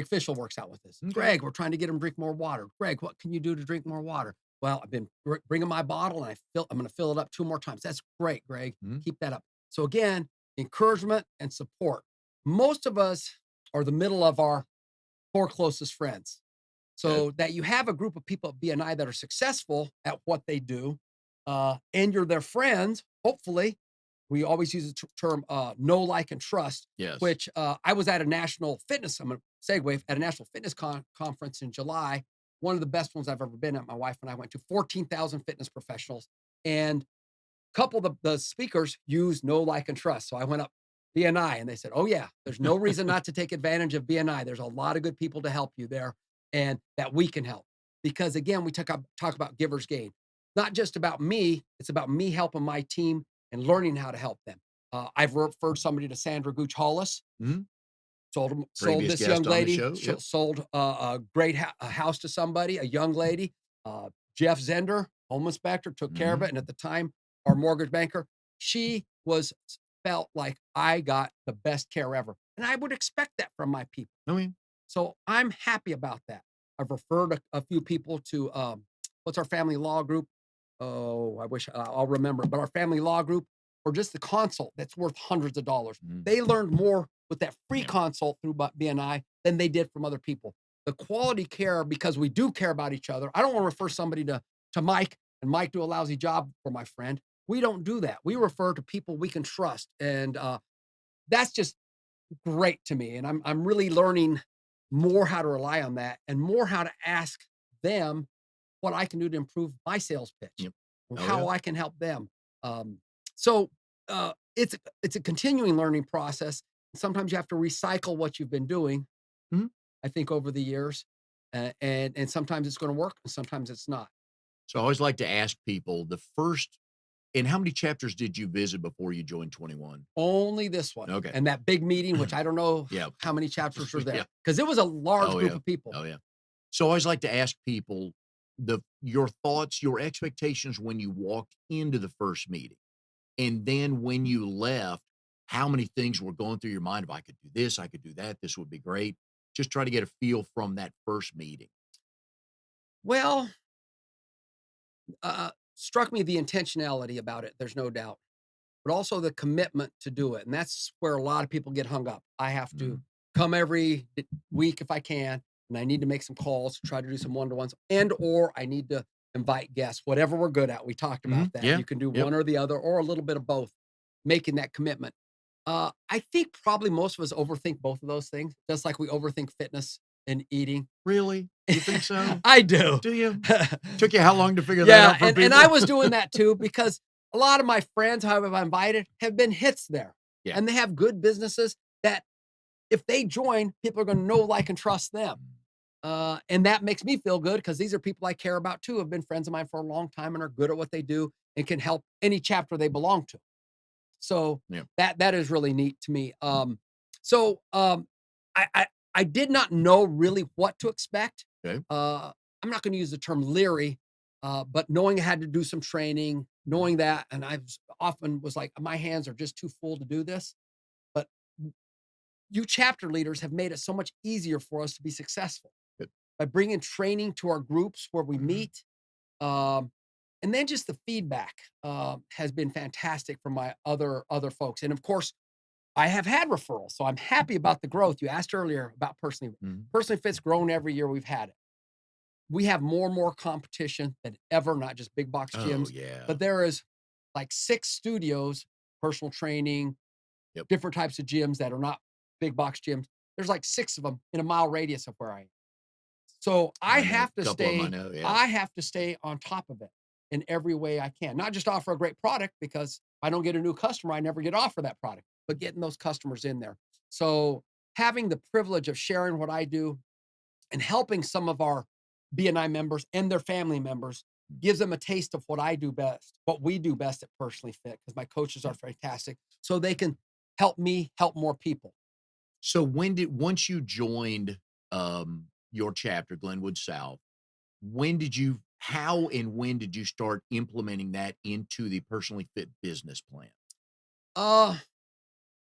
Fishel works out with us. Okay. Greg, we're trying to get him to drink more water. Greg, what can you do to drink more water? Well, I've been bringing my bottle and I'm going to fill it up 2 more times. That's great, Greg. Mhm. Keep that up. So again, encouragement and support. Most of us are the middle of our 4 closest friends. So that you have a group of people at BNI that are successful at what they do, and you're their friends, hopefully. We always use the term know, like, and trust, Yes. which I was at a national fitness, I'm going to segue, at a national fitness conference in July, one of the best ones I've ever been at. My wife and I went to 14,000 fitness professionals, and a couple of the speakers use know, like, and trust. So I went up BNI and they said, oh yeah, there's no reason not to take advantage of BNI. There's a lot of good people to help you there and that we can help. Because again, we talk about givers gain. Not just about me, it's about me helping my team and learning how to help them. I've referred somebody to Sandra Gooch Hollis, Mhm. sold Previous this young guest on the lady, show. Yep. sold a great a house to somebody, a young lady. Jeff Zender, home inspector, took care of Mhm. it. And at the time, our mortgage banker, she felt like I got the best care ever. And I would expect that from my people. Oh, yeah. So I'm happy about that. I've referred a few people to what's our family law group? Oh, I wish I'll remember. But our family law group, or just the consult that's worth hundreds of dollars. Mhm. They learned more with that free Yeah. consult through BNI than they did from other people. The quality care, because we do care about each other. I don't want to refer somebody to Mike and Mike do a lousy job for my friend. We don't do that. We refer to people we can trust, and that's just great to me. And I'm really learning more how to rely on that and more how to ask them what I can do to improve my sales pitch, Yep. and Oh, yeah. how I can help them. Um, so it's a continuing learning process. Sometimes you have to recycle what you've been doing. Mhm. I think over the years, and sometimes it's going to work, and sometimes it's not. So I always like to ask people the first and how many chapters did you visit before you joined 21? Only this one Okay. and that big meeting, which I don't know Yeah. how many chapters are Yeah. there, because it was a large Oh, group yeah. of people. Oh, yeah. So I always like to ask people your thoughts, your expectations when you walked into the first meeting. And then when you left, how many things were going through your mind? If I could do this, I could do that, this would be great. Just try to get a feel from that first meeting. Well, struck me the intentionality about it. There's no doubt, but also the commitment to do it. And that's where a lot of people get hung up. I have to Mhm. come every week if I can, and I need to make some calls, try to do some one-to-ones, and or I need to invite guests, whatever we're good at. We talked about Mhm. that. Yeah. You can do Yep. one or the other, or a little bit of both, making that commitment. I think probably most of us overthink both of those things, just like we overthink fitness and eating. Really? You think so? I do. Do you? Took you how long to figure that Yeah, out for and people? I was doing that too, because a lot of my friends who I've invited have been hits there, Yeah. and they have good businesses that if they join, people are gonna know, like, and trust them. And that makes me feel good because these are people I care about too, have been friends of mine for a long time and are good at what they do and can help any chapter they belong to. So Yeah. that is really neat to me. So I, I I did not know really what to expect. Okay. I'm not going to use the term leery, but knowing I had to do some training, knowing that, and I often was like, my hands are just too full to do this. But you chapter leaders have made it so much easier for us to be successful Good. by bringing training to our groups where we Mhm. meet. Um, and then just the feedback has been fantastic from my other folks. And of course, I have had referrals, so I'm happy about the growth. You asked earlier about personally. Mhm. Personally Fit's grown every year we've had it. We have more and more competition than ever, not just big box Oh, gyms, yeah. but there is like 6 studios, personal training, Yep. different types of gyms that are not big box gyms There's like 6 of them in a mile radius of where I am. So I know a couple of them I know, yeah. I have to stay on top of it in every way I can. Not just offer a great product, because if I don't get a new customer, I never get offered that product, but getting those customers in there. So having the privilege of sharing what I do and helping some of our BNI members and their family members gives them a taste of what I do best, what we do best at Personally Fit, because my coaches are fantastic. So they can help me help more people. So once you joined, your chapter, Glenwood South, how and when did you start implementing that into the Personally Fit business plan? Uh,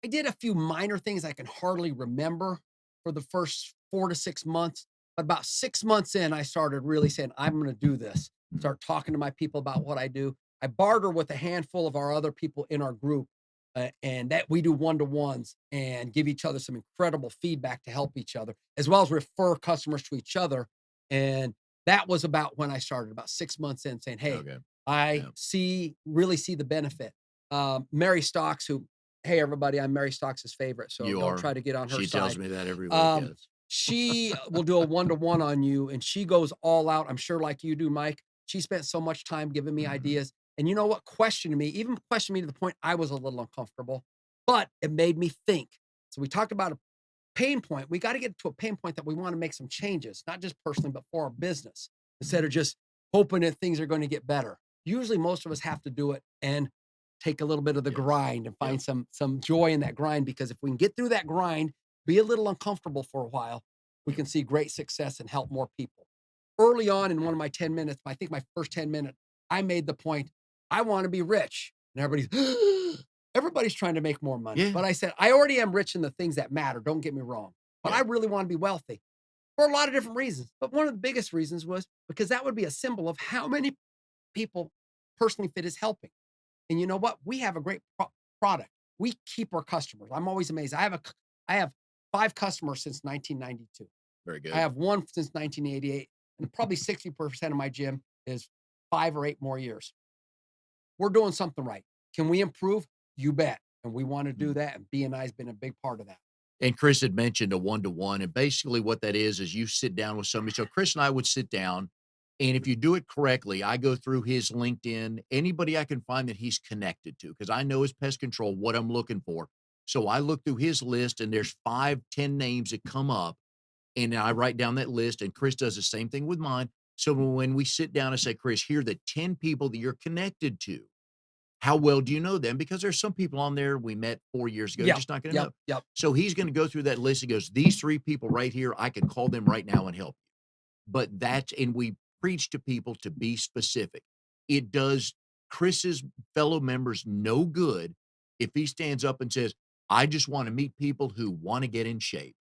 I did a few minor things I can hardly remember for the first 4 to 6 months, but about 6 months in, I started really saying, "I'm gonna do this." Start talking to my people about what I do. I barter with a handful of our other people in our group, and that we do one-to-ones and give each other some incredible feedback to help each other, as well as refer customers to each other, and that was about when I started, about 6 months in saying, "Hey, Okay. I Yeah. really see the benefit." Mary Stocks, who hey, everybody, I'm Mary Stocks' favorite, so You don't are. try to get on her She tells side. me that every week, Um, yes. she will do a one-to-one on you, and she goes all out. I'm sure like you do, Mike. She spent so much time giving me Mhm. ideas. And you know what? Questioning me, even questioning me to the point I was a little uncomfortable, but it made me think. So we talked about a pain point. We got to get to a pain point that we want to make some changes, not just personally, but for our business, instead of just hoping that things are going to get better. Usually most of us have to do it and take a little bit of the Yes. grind and Yep. find some joy in that grind, because if we can get through that grind, be a little uncomfortable for a while, we Yep. can see great success and help more people. Early on in one of my 10 minutes, I think my first 10 minutes, I made the point, I want to be rich. And everybody's trying to make more money. Yeah. But I said, I already am rich in the things that matter. Don't get me wrong. But Yeah. I really want to be wealthy for a lot of different reasons. But one of the biggest reasons was because that would be a symbol of how many people Personally Fit is helping. And you know what? We have a great product. We keep our customers. I'm always amazed. I have 5 customers since 1992. Very I good. have 1 since 1988, and probably 60% of my gym is 5 or 8 more years. We're doing something right. Can we improve? You bet. And we want to do Mm. that. And BNI has been a big part of that. And Chris had mentioned a one-to-one, and basically what that is you sit down with somebody. So Chris and I would sit down, and if you do it correctly, I go through his LinkedIn, anybody I can find that he's connected to, because I know his pest control, what I'm looking for. So I look through his list, and there's 5, 10 names that come up, and I write down that list, and Chris does the same thing with mine. So when we sit down and say, "Chris, here are the 10 people that you're connected to. How well do you know them?" Because there's some people on there we met 4 years ago, you're Yep. just not gonna Yep. know. Yep. So he's gonna go through that list. He goes, "These 3 people right here, I can call them right now and help you." But that's and we preach to people to be specific. It does Chris's fellow members no good if he stands up and says, "I just wanna meet people who wanna get in shape."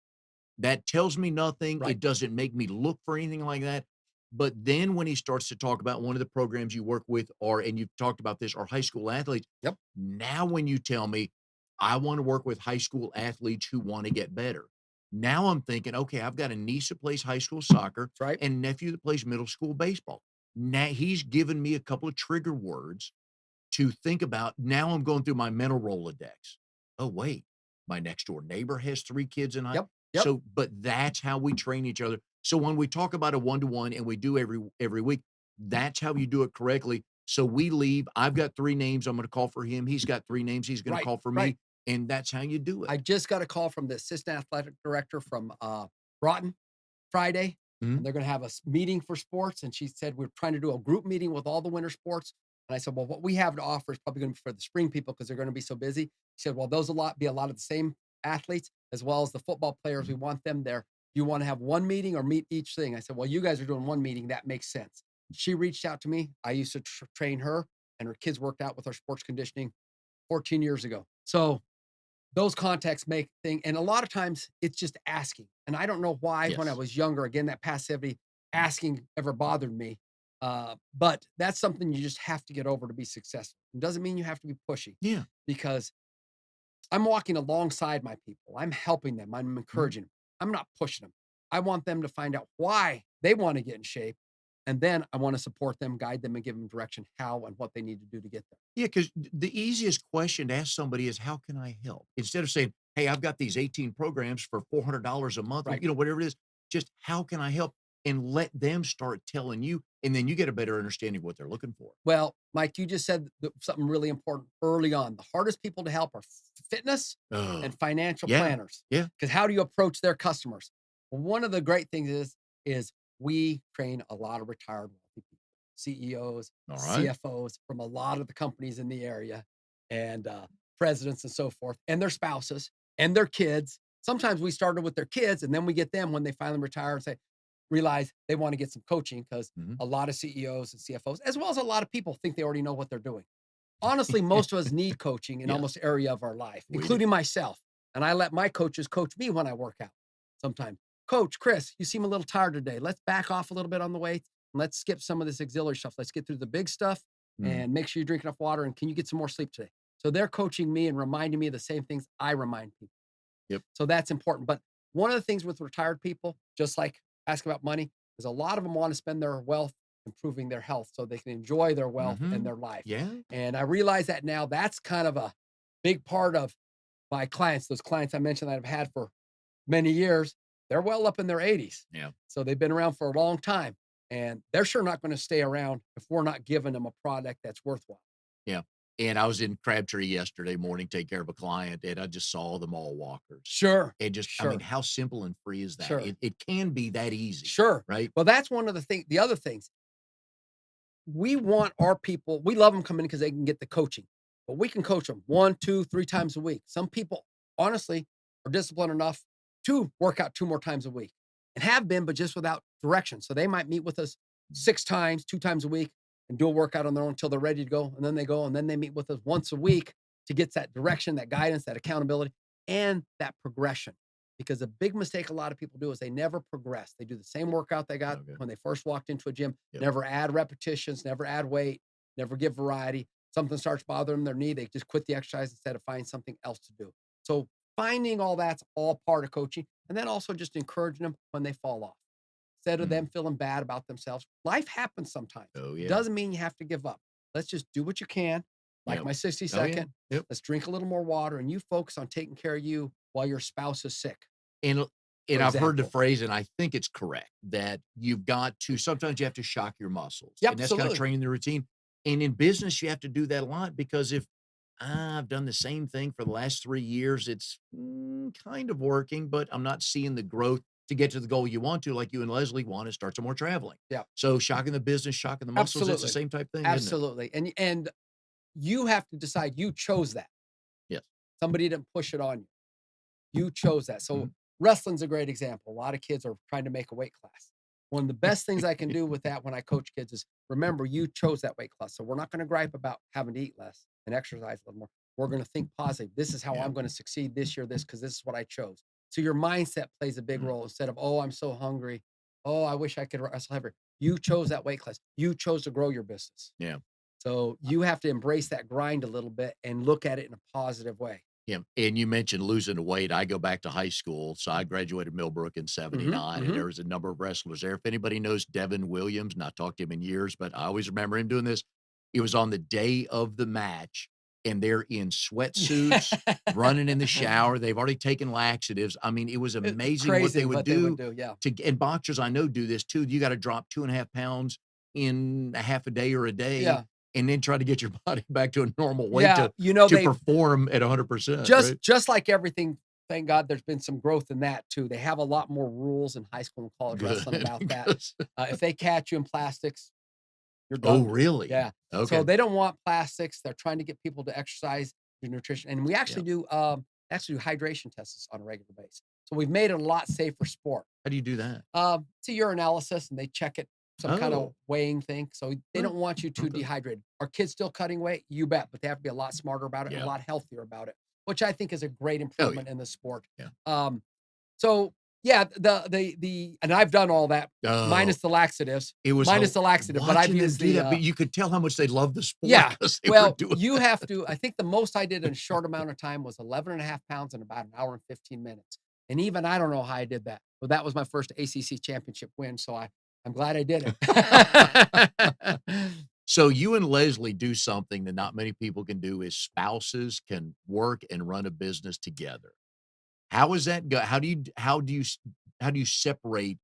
That tells me nothing. Right. It doesn't make me look for anything like that. But then when he starts to talk about one of the programs you work with are and you've talked about this, are high school athletes. Yep. Now when you tell me, "I wanna work with high school athletes who wanna get better." Now I'm thinking, "Okay, I've got a niece that plays high school soccer That's right. and nephew that plays middle school baseball." Now he's given me a couple of trigger words to think about. Now I'm going through my mental Rolodex. Oh, wait, my next door neighbor has 3 kids and I Yep. Yep. so but that's how we train each other. So when we talk about a one-to-one and we do every week, that's how you do it correctly. So we leave, I've got 3 names I'm gonna call for him, he's got 3 names he's gonna Right. call for Right. me, and that's how you do it. I just got a call from the assistant athletic director from Broughton Friday, and Mhm. they're going to have a meeting for sports. And she said we're trying to do a group meeting with all the winter sports. And I said, well, what we have to offer is probably going to be for the spring people because they're going to be so busy. She said, well, those will be a lot of the same athletes as well as the football players. We Mhm. want them there. Do you want to have one meeting or meet each thing? I said, well, you guys are doing one meeting. That makes sense. She reached out to me. I used to train her, and her kids worked out with our sports conditioning 14 years ago. So those contexts make thing, and a lot of times it's just asking. And I don't know why when I Yes. was younger, again, that passivity, asking ever bothered me. But that's something you just have to get over to be successful. It doesn't mean you have to be pushy, Yeah. because I'm walking alongside my people. I'm helping them. I'm Mhm. encouraging them. I'm not pushing them. I want them to find out why they want to get in shape. And then I want to support them, guide them, and give them direction how and what they need to do to get there. Yeah, because the easiest question to ask somebody is, "How can I help?" Instead of saying, "Hey, I've got these 18 programs for $400 a month," or, Right. whatever it is, just, "How can I help?" And let them start telling you, and then you get a better understanding of what they're looking for. Well, Mike, you just said something really important early on. The hardest people to help are fitness Oh, and financial yeah, planners. yeah. Because how do you approach their customers? Well, one of the great things is we train a lot of retired wealthy people, CEOs, Alright. CFOs from a lot of the companies in the area, and presidents and so forth, and their spouses and their kids. Sometimes we started with their kids, and then we get them when they finally retire and say, realize they want to get some coaching because Mhm. a lot of CEOs and CFOs, as well as a lot of people, think they already know what they're doing. Honestly, most of us need coaching in Yes, almost area of our life, we do. including myself. And I let my coaches coach me when I work out sometimes. Coach, Chris, you seem a little tired today. Let's back off a little bit on the weights and let's skip some of this auxiliary stuff. Let's get through the big stuff Mm, and make sure you drink enough water. And can you get some more sleep today? So they're coaching me and reminding me of the same things I remind people. yep. So that's important. But one of the things with retired people, just like ask about money, is a lot of them want to spend their wealth improving their health so they can enjoy their wealth and Mhm. their life. Yeah. And I realize that now that's kind of a big part of my clients, those clients I mentioned that I've had for many years, they're well up in their 80s. Yeah. So they've been around for a long time. And they're sure not going to stay around if we're not giving them a product that's worthwhile. Yeah. And I was in Crabtree yesterday morning, take care of a client, and I just saw them all walkers. Sure, And just, I mean, sure, how simple and free is that? sure, It can be that easy, sure. right? Well, that's one of the things. The other things we want our people, we love them coming in because they can get the coaching, but we can coach them 1, 2, 3 times a week. Some people, honestly, are disciplined enough to work out 2 more times a week and have been, but just without direction. So they might meet with us 6 times, 2 times a week and do a workout on their own until they're ready to go. And then they go and then they meet with us once a week to get that direction, that guidance, that accountability, and that progression. Because a big mistake a lot of people do is they never progress. They do the same workout they got Okay. when they first walked into a gym, Yep. never add repetitions, never add weight, never give variety. Something starts bothering their knee, they just quit the exercise instead of finding something else to do. So finding all that's all part of coaching. And then also just encouraging them when they fall off. Instead of them Mm. feeling bad about themselves. Life happens sometimes. Oh, It yeah. doesn't mean you have to give up. Let's just do what you can. Like Yep. my 60 Oh, yeah. second. Yep. Let's drink a little more water and you focus on taking care of you while your spouse is sick, And for I've heard the example. phrase, and I think it's correct, that you've got to sometimes you have to shock your muscles, Yeah, and that's kinda absolutely. training the routine. And in business, you have to do that a lot because if I've done the same thing for the last 3 years, it's, kind of working, but I'm not seeing the growth to get to the goal you want to, like you and Leslie want to start some more traveling. Yeah, So shocking the business, shocking the muscles, it's the absolutely. same type thing, isn't it? Absolutely. And you have to decide you chose that. Yes. Somebody didn't push it on you. You chose that. So Mhm. wrestling's a great example. A lot of kids are trying to make a weight class. One of the best things I can do with that when I coach kids is remember you chose that weight class. So we're not going to gripe about having to eat less and exercise a little more. We're going to think positive. This is how Yeah. I'm going to succeed this year, this because this is what I chose. So your mindset plays a big Mm. role instead of, oh, I'm so hungry. Oh, I wish I could wrestle heavier. You chose that weight class. You chose to grow your business. Yeah. So you have to embrace that grind a little bit and look at it in a positive way. Yeah, and you mentioned losing the weight. I go back to high school, so I graduated Millbrook in Hmm. '79, and Hmm. there was a number of wrestlers there. If anybody knows Devin Williams, not talked to him in years, but I always remember him doing this. It was on the day of the match, and they're in sweatsuits, running in the shower. They've already taken laxatives. I mean, it was It's amazing what they crazy would what they would do do, yeah. and boxers I know do this too. You got to drop 2.5 pounds in a half a day or a day, Yeah, and then try to get your body back to a normal weight yeah, you know, to they perform at 100%, just right? just like everything, thank God there's been some growth in that too. They have a lot more rules in high school and college wrestling Good, about that. 'cause If they catch you in plastics, you're Oh, done. really? Yeah. So Okay. they don't want plastics. They're trying to get people to exercise, do nutrition, and we Yeah. actually do hydration tests on a regular basis. So we've made it a lot safer sport. How do you do that? It's a urinalysis, and they check it, some kind of Oh, weighing thing. So they huh, don't want you too okay. dehydrated. Are kids still cutting weight? You bet, but they have to be a lot smarter about it and a Yeah. lot healthier about it, which I think is a great Oh, yeah, improvement in the sport. yeah. Um, so yeah, and I've done all that Oh, minus the laxatives, it was minus ho the laxative, but I've watching them used do the that, but you could tell how much they love the sport yeah. because they were Well, doing you that. have to, I think the most I did in a short amount of time was 11 and a half pounds in about an hour and 15 minutes. And even I don't know how I did that. But that was my first ACC championship win. So I I'm glad I did it. So you and Leslie do something that not many people can do is spouses can work and run a business together. How is that go how do you separate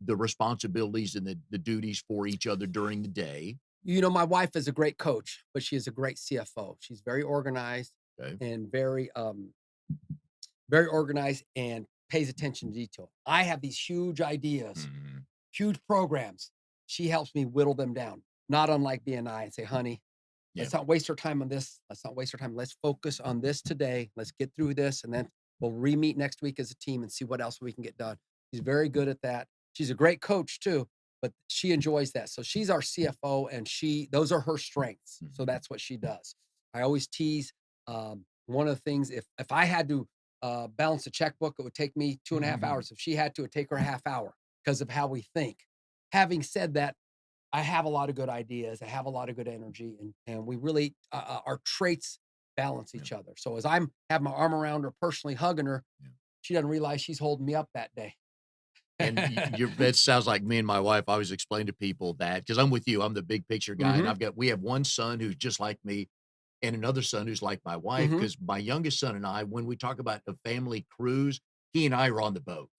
the responsibilities and the duties for each other during the day? You know, my wife is a great coach, but she is a great CFO. She's very organized Okay. and very organized and pays attention to detail. I have these huge ideas, Mhm. huge programs. She helps me whittle them down, not unlike BNI and say, honey, Yeah. let's not waste our time on this. Let's not waste our time. Let's focus on this today. Let's get through this. And then we'll re-meet next week as a team and see what else we can get done. She's very good at that. She's a great coach too, but she enjoys that. So she's our CFO and those are her strengths. So Mhm. that's what she does. I always tease one of the things, if I had to balance a checkbook, it would take me 2.5 hours. If she had to, it'd take her a half hour because of how we think. Having said that, I have a lot of good ideas. I have a lot of good energy, and we really our traits balance Yeah. each other. So as I'm have my arm around her, personally hugging her, Yeah. she doesn't realize she's holding me up that day. And you're that sounds like me and my wife. I always explain to people that because I'm with you. I'm the big picture guy, and Hmm. we have one son who's just like me, and another son who's like my wife. Hmm. Because my youngest son and I, when we talk about a family cruise, he and I are on the boat.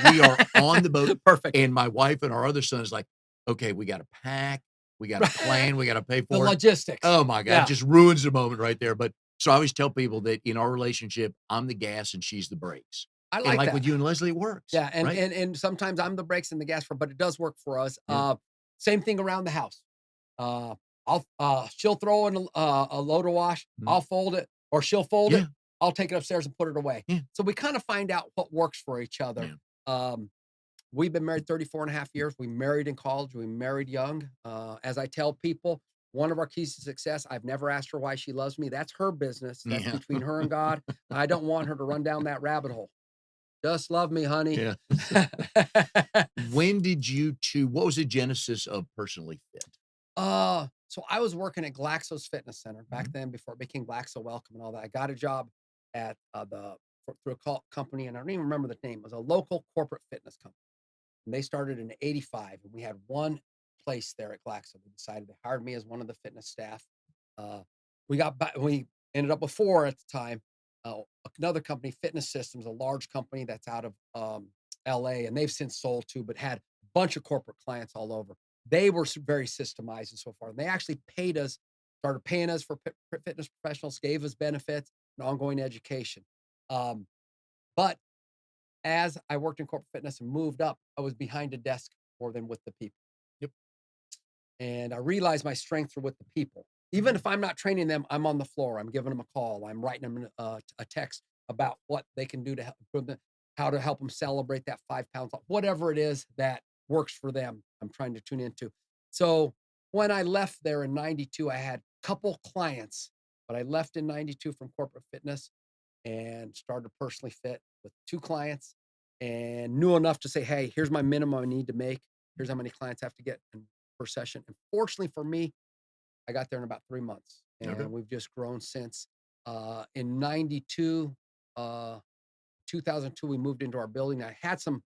We are on the boat, Perfect. and my wife and our other son is like, "Okay, we got to pack, we got to plan, we got to pay The for it." logistics. Oh my god, Yeah, just ruins the moment right there. But so I always tell people that in our relationship, I'm the gas and she's the brakes, I and like like that. with you and Leslie, it works, Yeah, and right? and sometimes I'm the brakes and the gas for, but it does work for us. Yeah. Same thing around the house. Uh, she'll throw in a load of wash, Mhm. I'll fold it, or she'll fold it, Yeah, I'll take it upstairs and put it away. yeah, So we kind of find out what works for each other. yeah. Um, we've been married 34 and a half years. We married in college. We married young. As I tell people, one of our keys to success, I've never asked her why she loves me. That's her business. That's Yeah. between her and God. I don't want her to run down that rabbit hole. Just love me, honey. Yeah. When did you 2 what was the genesis of Personally Fit? So I was working at Glaxo's Fitness Center back Mhm. then before it became Glaxo Welcome and all that. I got a job at through a company, and I don't even remember the name. It was a local corporate fitness company. And they started in '85, and we had one place there at Glaxo. They decided they hired me as one of the fitness staff. Uh, we ended up with four at the time. Another company, Fitness Systems, a large company that's out of LA, and they've since sold too, but had a bunch of corporate clients all over. They were very systemized and so far. And they actually started paying us for fitness professionals, gave us benefits and ongoing education. Um, but as I worked in corporate fitness and moved up, I was behind a desk more than with the people. Yep. And I realized my strengths are with the people. Even Mhm. if I'm not training them, I'm on the floor. I'm giving them a call. I'm writing them a text about what they can do to help improve them, how to help them celebrate that 5 pounds, whatever it is that works for them. I'm trying to tune into. So when I left there in '92, I had a couple clients, but I left in '92 from corporate fitness and started Personally Fit with two clients and knew enough to say, hey, here's my minimum I need to make. Here's how many clients I have to get per session. And fortunately for me, I got there in about 3 months Okay. and we've just grown since. In '92, 2002, we moved into our building. I had some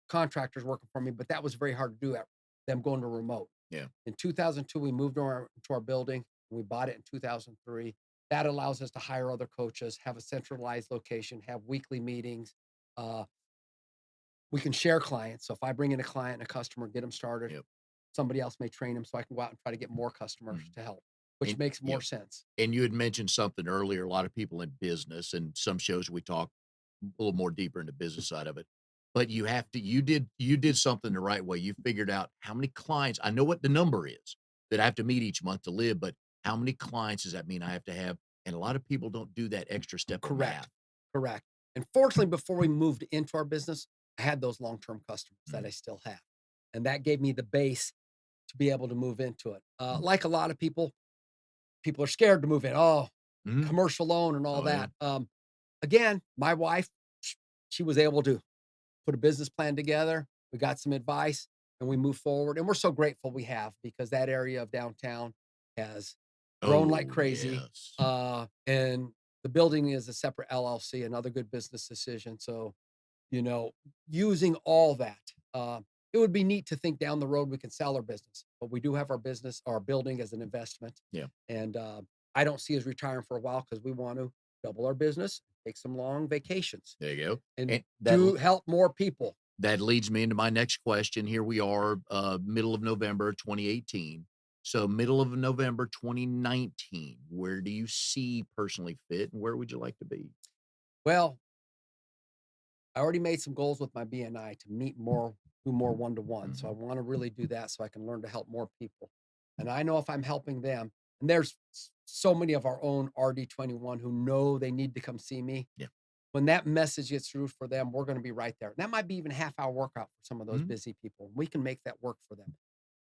contractors working for me, but that was very hard to do, them going to remote. Yeah. In 2002, we moved to our building. We bought it in 2003. That allows us to hire other coaches, have a centralized location, have weekly meetings. Uh, we can share clients. So if I bring in a client and a customer, get them started, Yep. somebody else may train them so I can go out and try to get more customers Mhm. to help, which And makes more yep. sense. And you had mentioned something earlier, a lot of people in business and some shows we talk a little more deeper into business side of it. But you did something the right way. You figured out how many clients I know what the number is that I have to meet each month to live, but how many clients does that mean I have to have? And a lot of people don't do that extra step of math. Correct. Correct. And fortunately, before we moved into our business, I had those long-term customers that Mm, I still have. And that gave me the base to be able to move into it. mm, Like a lot of people are scared to move in. Oh, mhm. commercial loan and all Oh, yeah. that. Again, my wife, she was able to put a business plan together. We got some advice and we moved forward. And we're so grateful we have because that area of downtown has grown like Oh, crazy. yes. And the building is a separate LLC, another good business decision. So, you know, using all that. it would be neat to think down the road we can sell our business, but we do have our building as an investment. Yeah. And I don't see us retiring for a while because we want to double our business, take some long vacations, There you go. and And do help more people. that leads me into my next question. Here we are, middle of November 2018. So middle of November 2019, where do you see personally fit and where would you like to be? Well, I already made some goals with my BNI to meet more, do more one-to-one. So I want to really do that so I can learn to help more people. And I know if I'm helping them, and there's so many of our own RD21 who know they need to come see me. Yeah. When that message gets through for them, we're going to be right there. That might be even a half-hour workout for some of those busy people. We can make that work for them.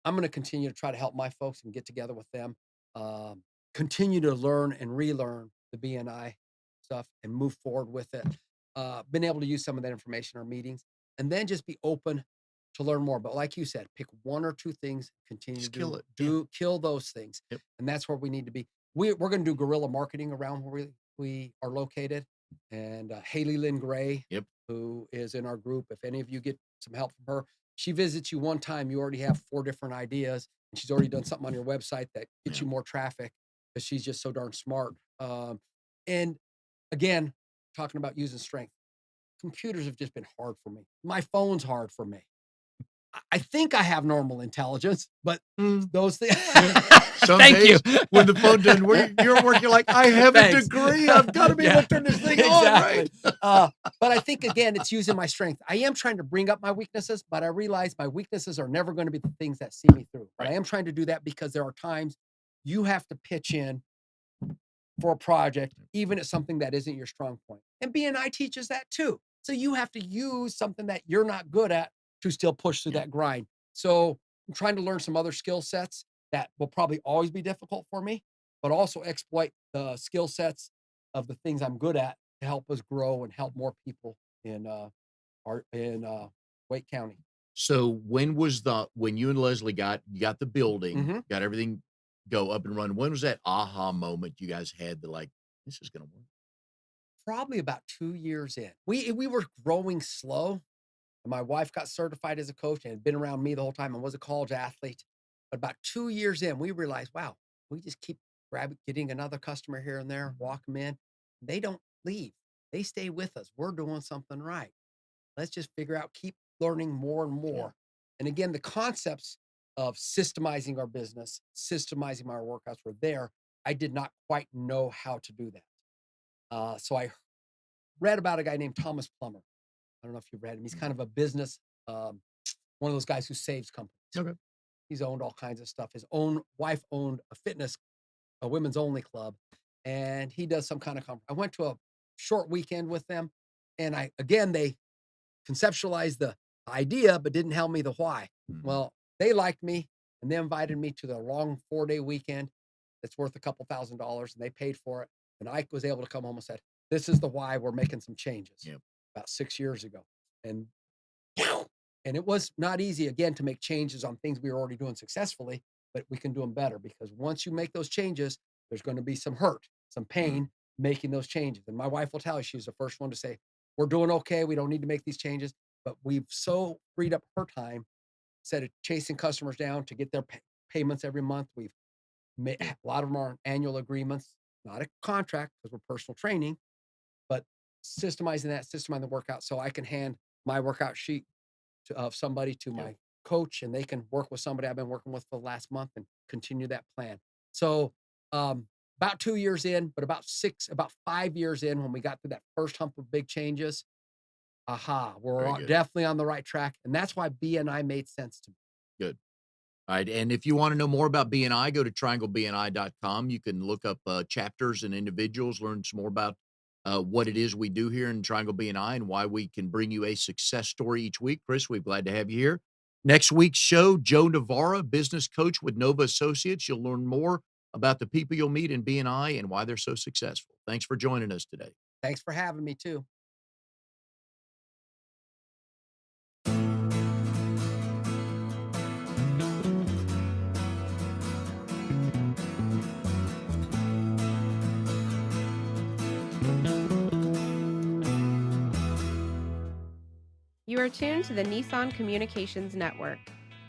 I'm going to continue to try to help my folks and get together with them, continue to learn and relearn the BNI stuff and move forward with it. Been able to use some of that information in our meetings, and then just be open to learn more. But like you said, pick one or two things, continue Just to kill it. kill those things. Yep. And that's where we need to be. We're going to do guerrilla marketing around where we are located. And Haley Lynn Gray, Yep. who is in our group, if any of you get some help from her, she visits you one time, you already have 4 different ideas, and she's already done something on your website that gets you more traffic because she's just so darn smart. And again, talking about using strength, computers have just been hard for me. My phone's hard for me. I think I have normal intelligence, but those things. Some Thank days you. when the phone doesn't work, you're at work, you're like, I have a degree. I've got to be able to turn this thing on, right? But I think, again, it's using my strength. I am trying to bring up my weaknesses, but I realize my weaknesses are never going to be the things that see me through. But I am trying to do that because there are times you have to pitch in for a project, even at something that isn't your strong point. And BNI teaches that too. So you have to use something that you're not good at to still push through that grind. So I'm trying to learn some other skill sets that will probably always be difficult for me, but also exploit the skill sets of the things I'm good at to help us grow and help more people in Wake County. So when you and Leslie got the building, got everything go up and running, when was that aha moment you guys had that like, this is going to work? Probably about 2 years in. We were growing slow. My wife got certified as a coach and had been around me the whole time and was a college athlete. But about 2 years in, we realized, wow, we just keep getting another customer here and there, walk them in. They don't leave. They stay with us. We're doing something right. Let's just figure out, keep learning more and more. Yeah. And again, the concepts of systemizing our business, systemizing our workouts were there. I did not quite know how to do that. So I read about a guy named Thomas Plummer. I don't know if you've read him. He's kind of a business, one of those guys who saves companies. Okay. He's owned all kinds of stuff. His own wife owned a women's only club, and he does some kind of conference. I went to a short weekend with them, and they conceptualized the idea, but didn't tell me the why. Well, they liked me, and they invited me to the long 4-day weekend that's worth a couple $1,000s, and they paid for it. And I was able to come home and said, this is the why we're making some changes. Yep. About 6 years ago. And it was not easy, again, to make changes on things we were already doing successfully, but we can do them better because once you make those changes, there's going to be some hurt, some pain making those changes. And my wife will tell you, she's the first one to say, we're doing okay. We don't need to make these changes, but we've so freed up her time instead of chasing customers down to get their payments every month. We've made a lot of them are annual agreements, not a contract because we're personal training, but systemizing the workout so I can hand my workout sheet of somebody to my coach and they can work with somebody I've been working with for the last month and continue that plan. So about 2 years in, but about 5 years in when we got through that first hump of big changes, we're definitely on the right track. And that's why BNI made sense to me. Good. All right. And if you want to know more about BNI, go to trianglebni.com. You can look up chapters and individuals, learn some more about what it is we do here in Triangle BNI and why we can bring you a success story each week. Chris, we're glad to have you here. Next week's show, Joe Navarra, business coach with Nova Associates. You'll learn more about the people you'll meet in BNI and why they're so successful. Thanks for joining us today. Thanks for having me too. You You are tuned to the Nissan Communications Network.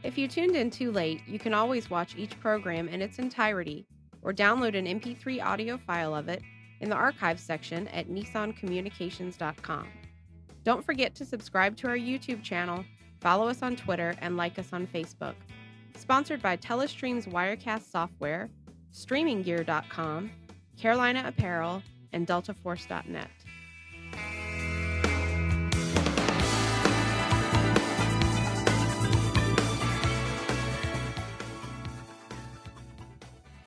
If you tuned in too late, you can always watch each program in its entirety or download an MP3 audio file of it in the archives section at nissancommunications.com. Don't forget to subscribe to our YouTube channel, follow us on Twitter, and like us on Facebook. Sponsored by Telestream's Wirecast software, StreamingGear.com, Carolina Apparel, and DeltaForce.net.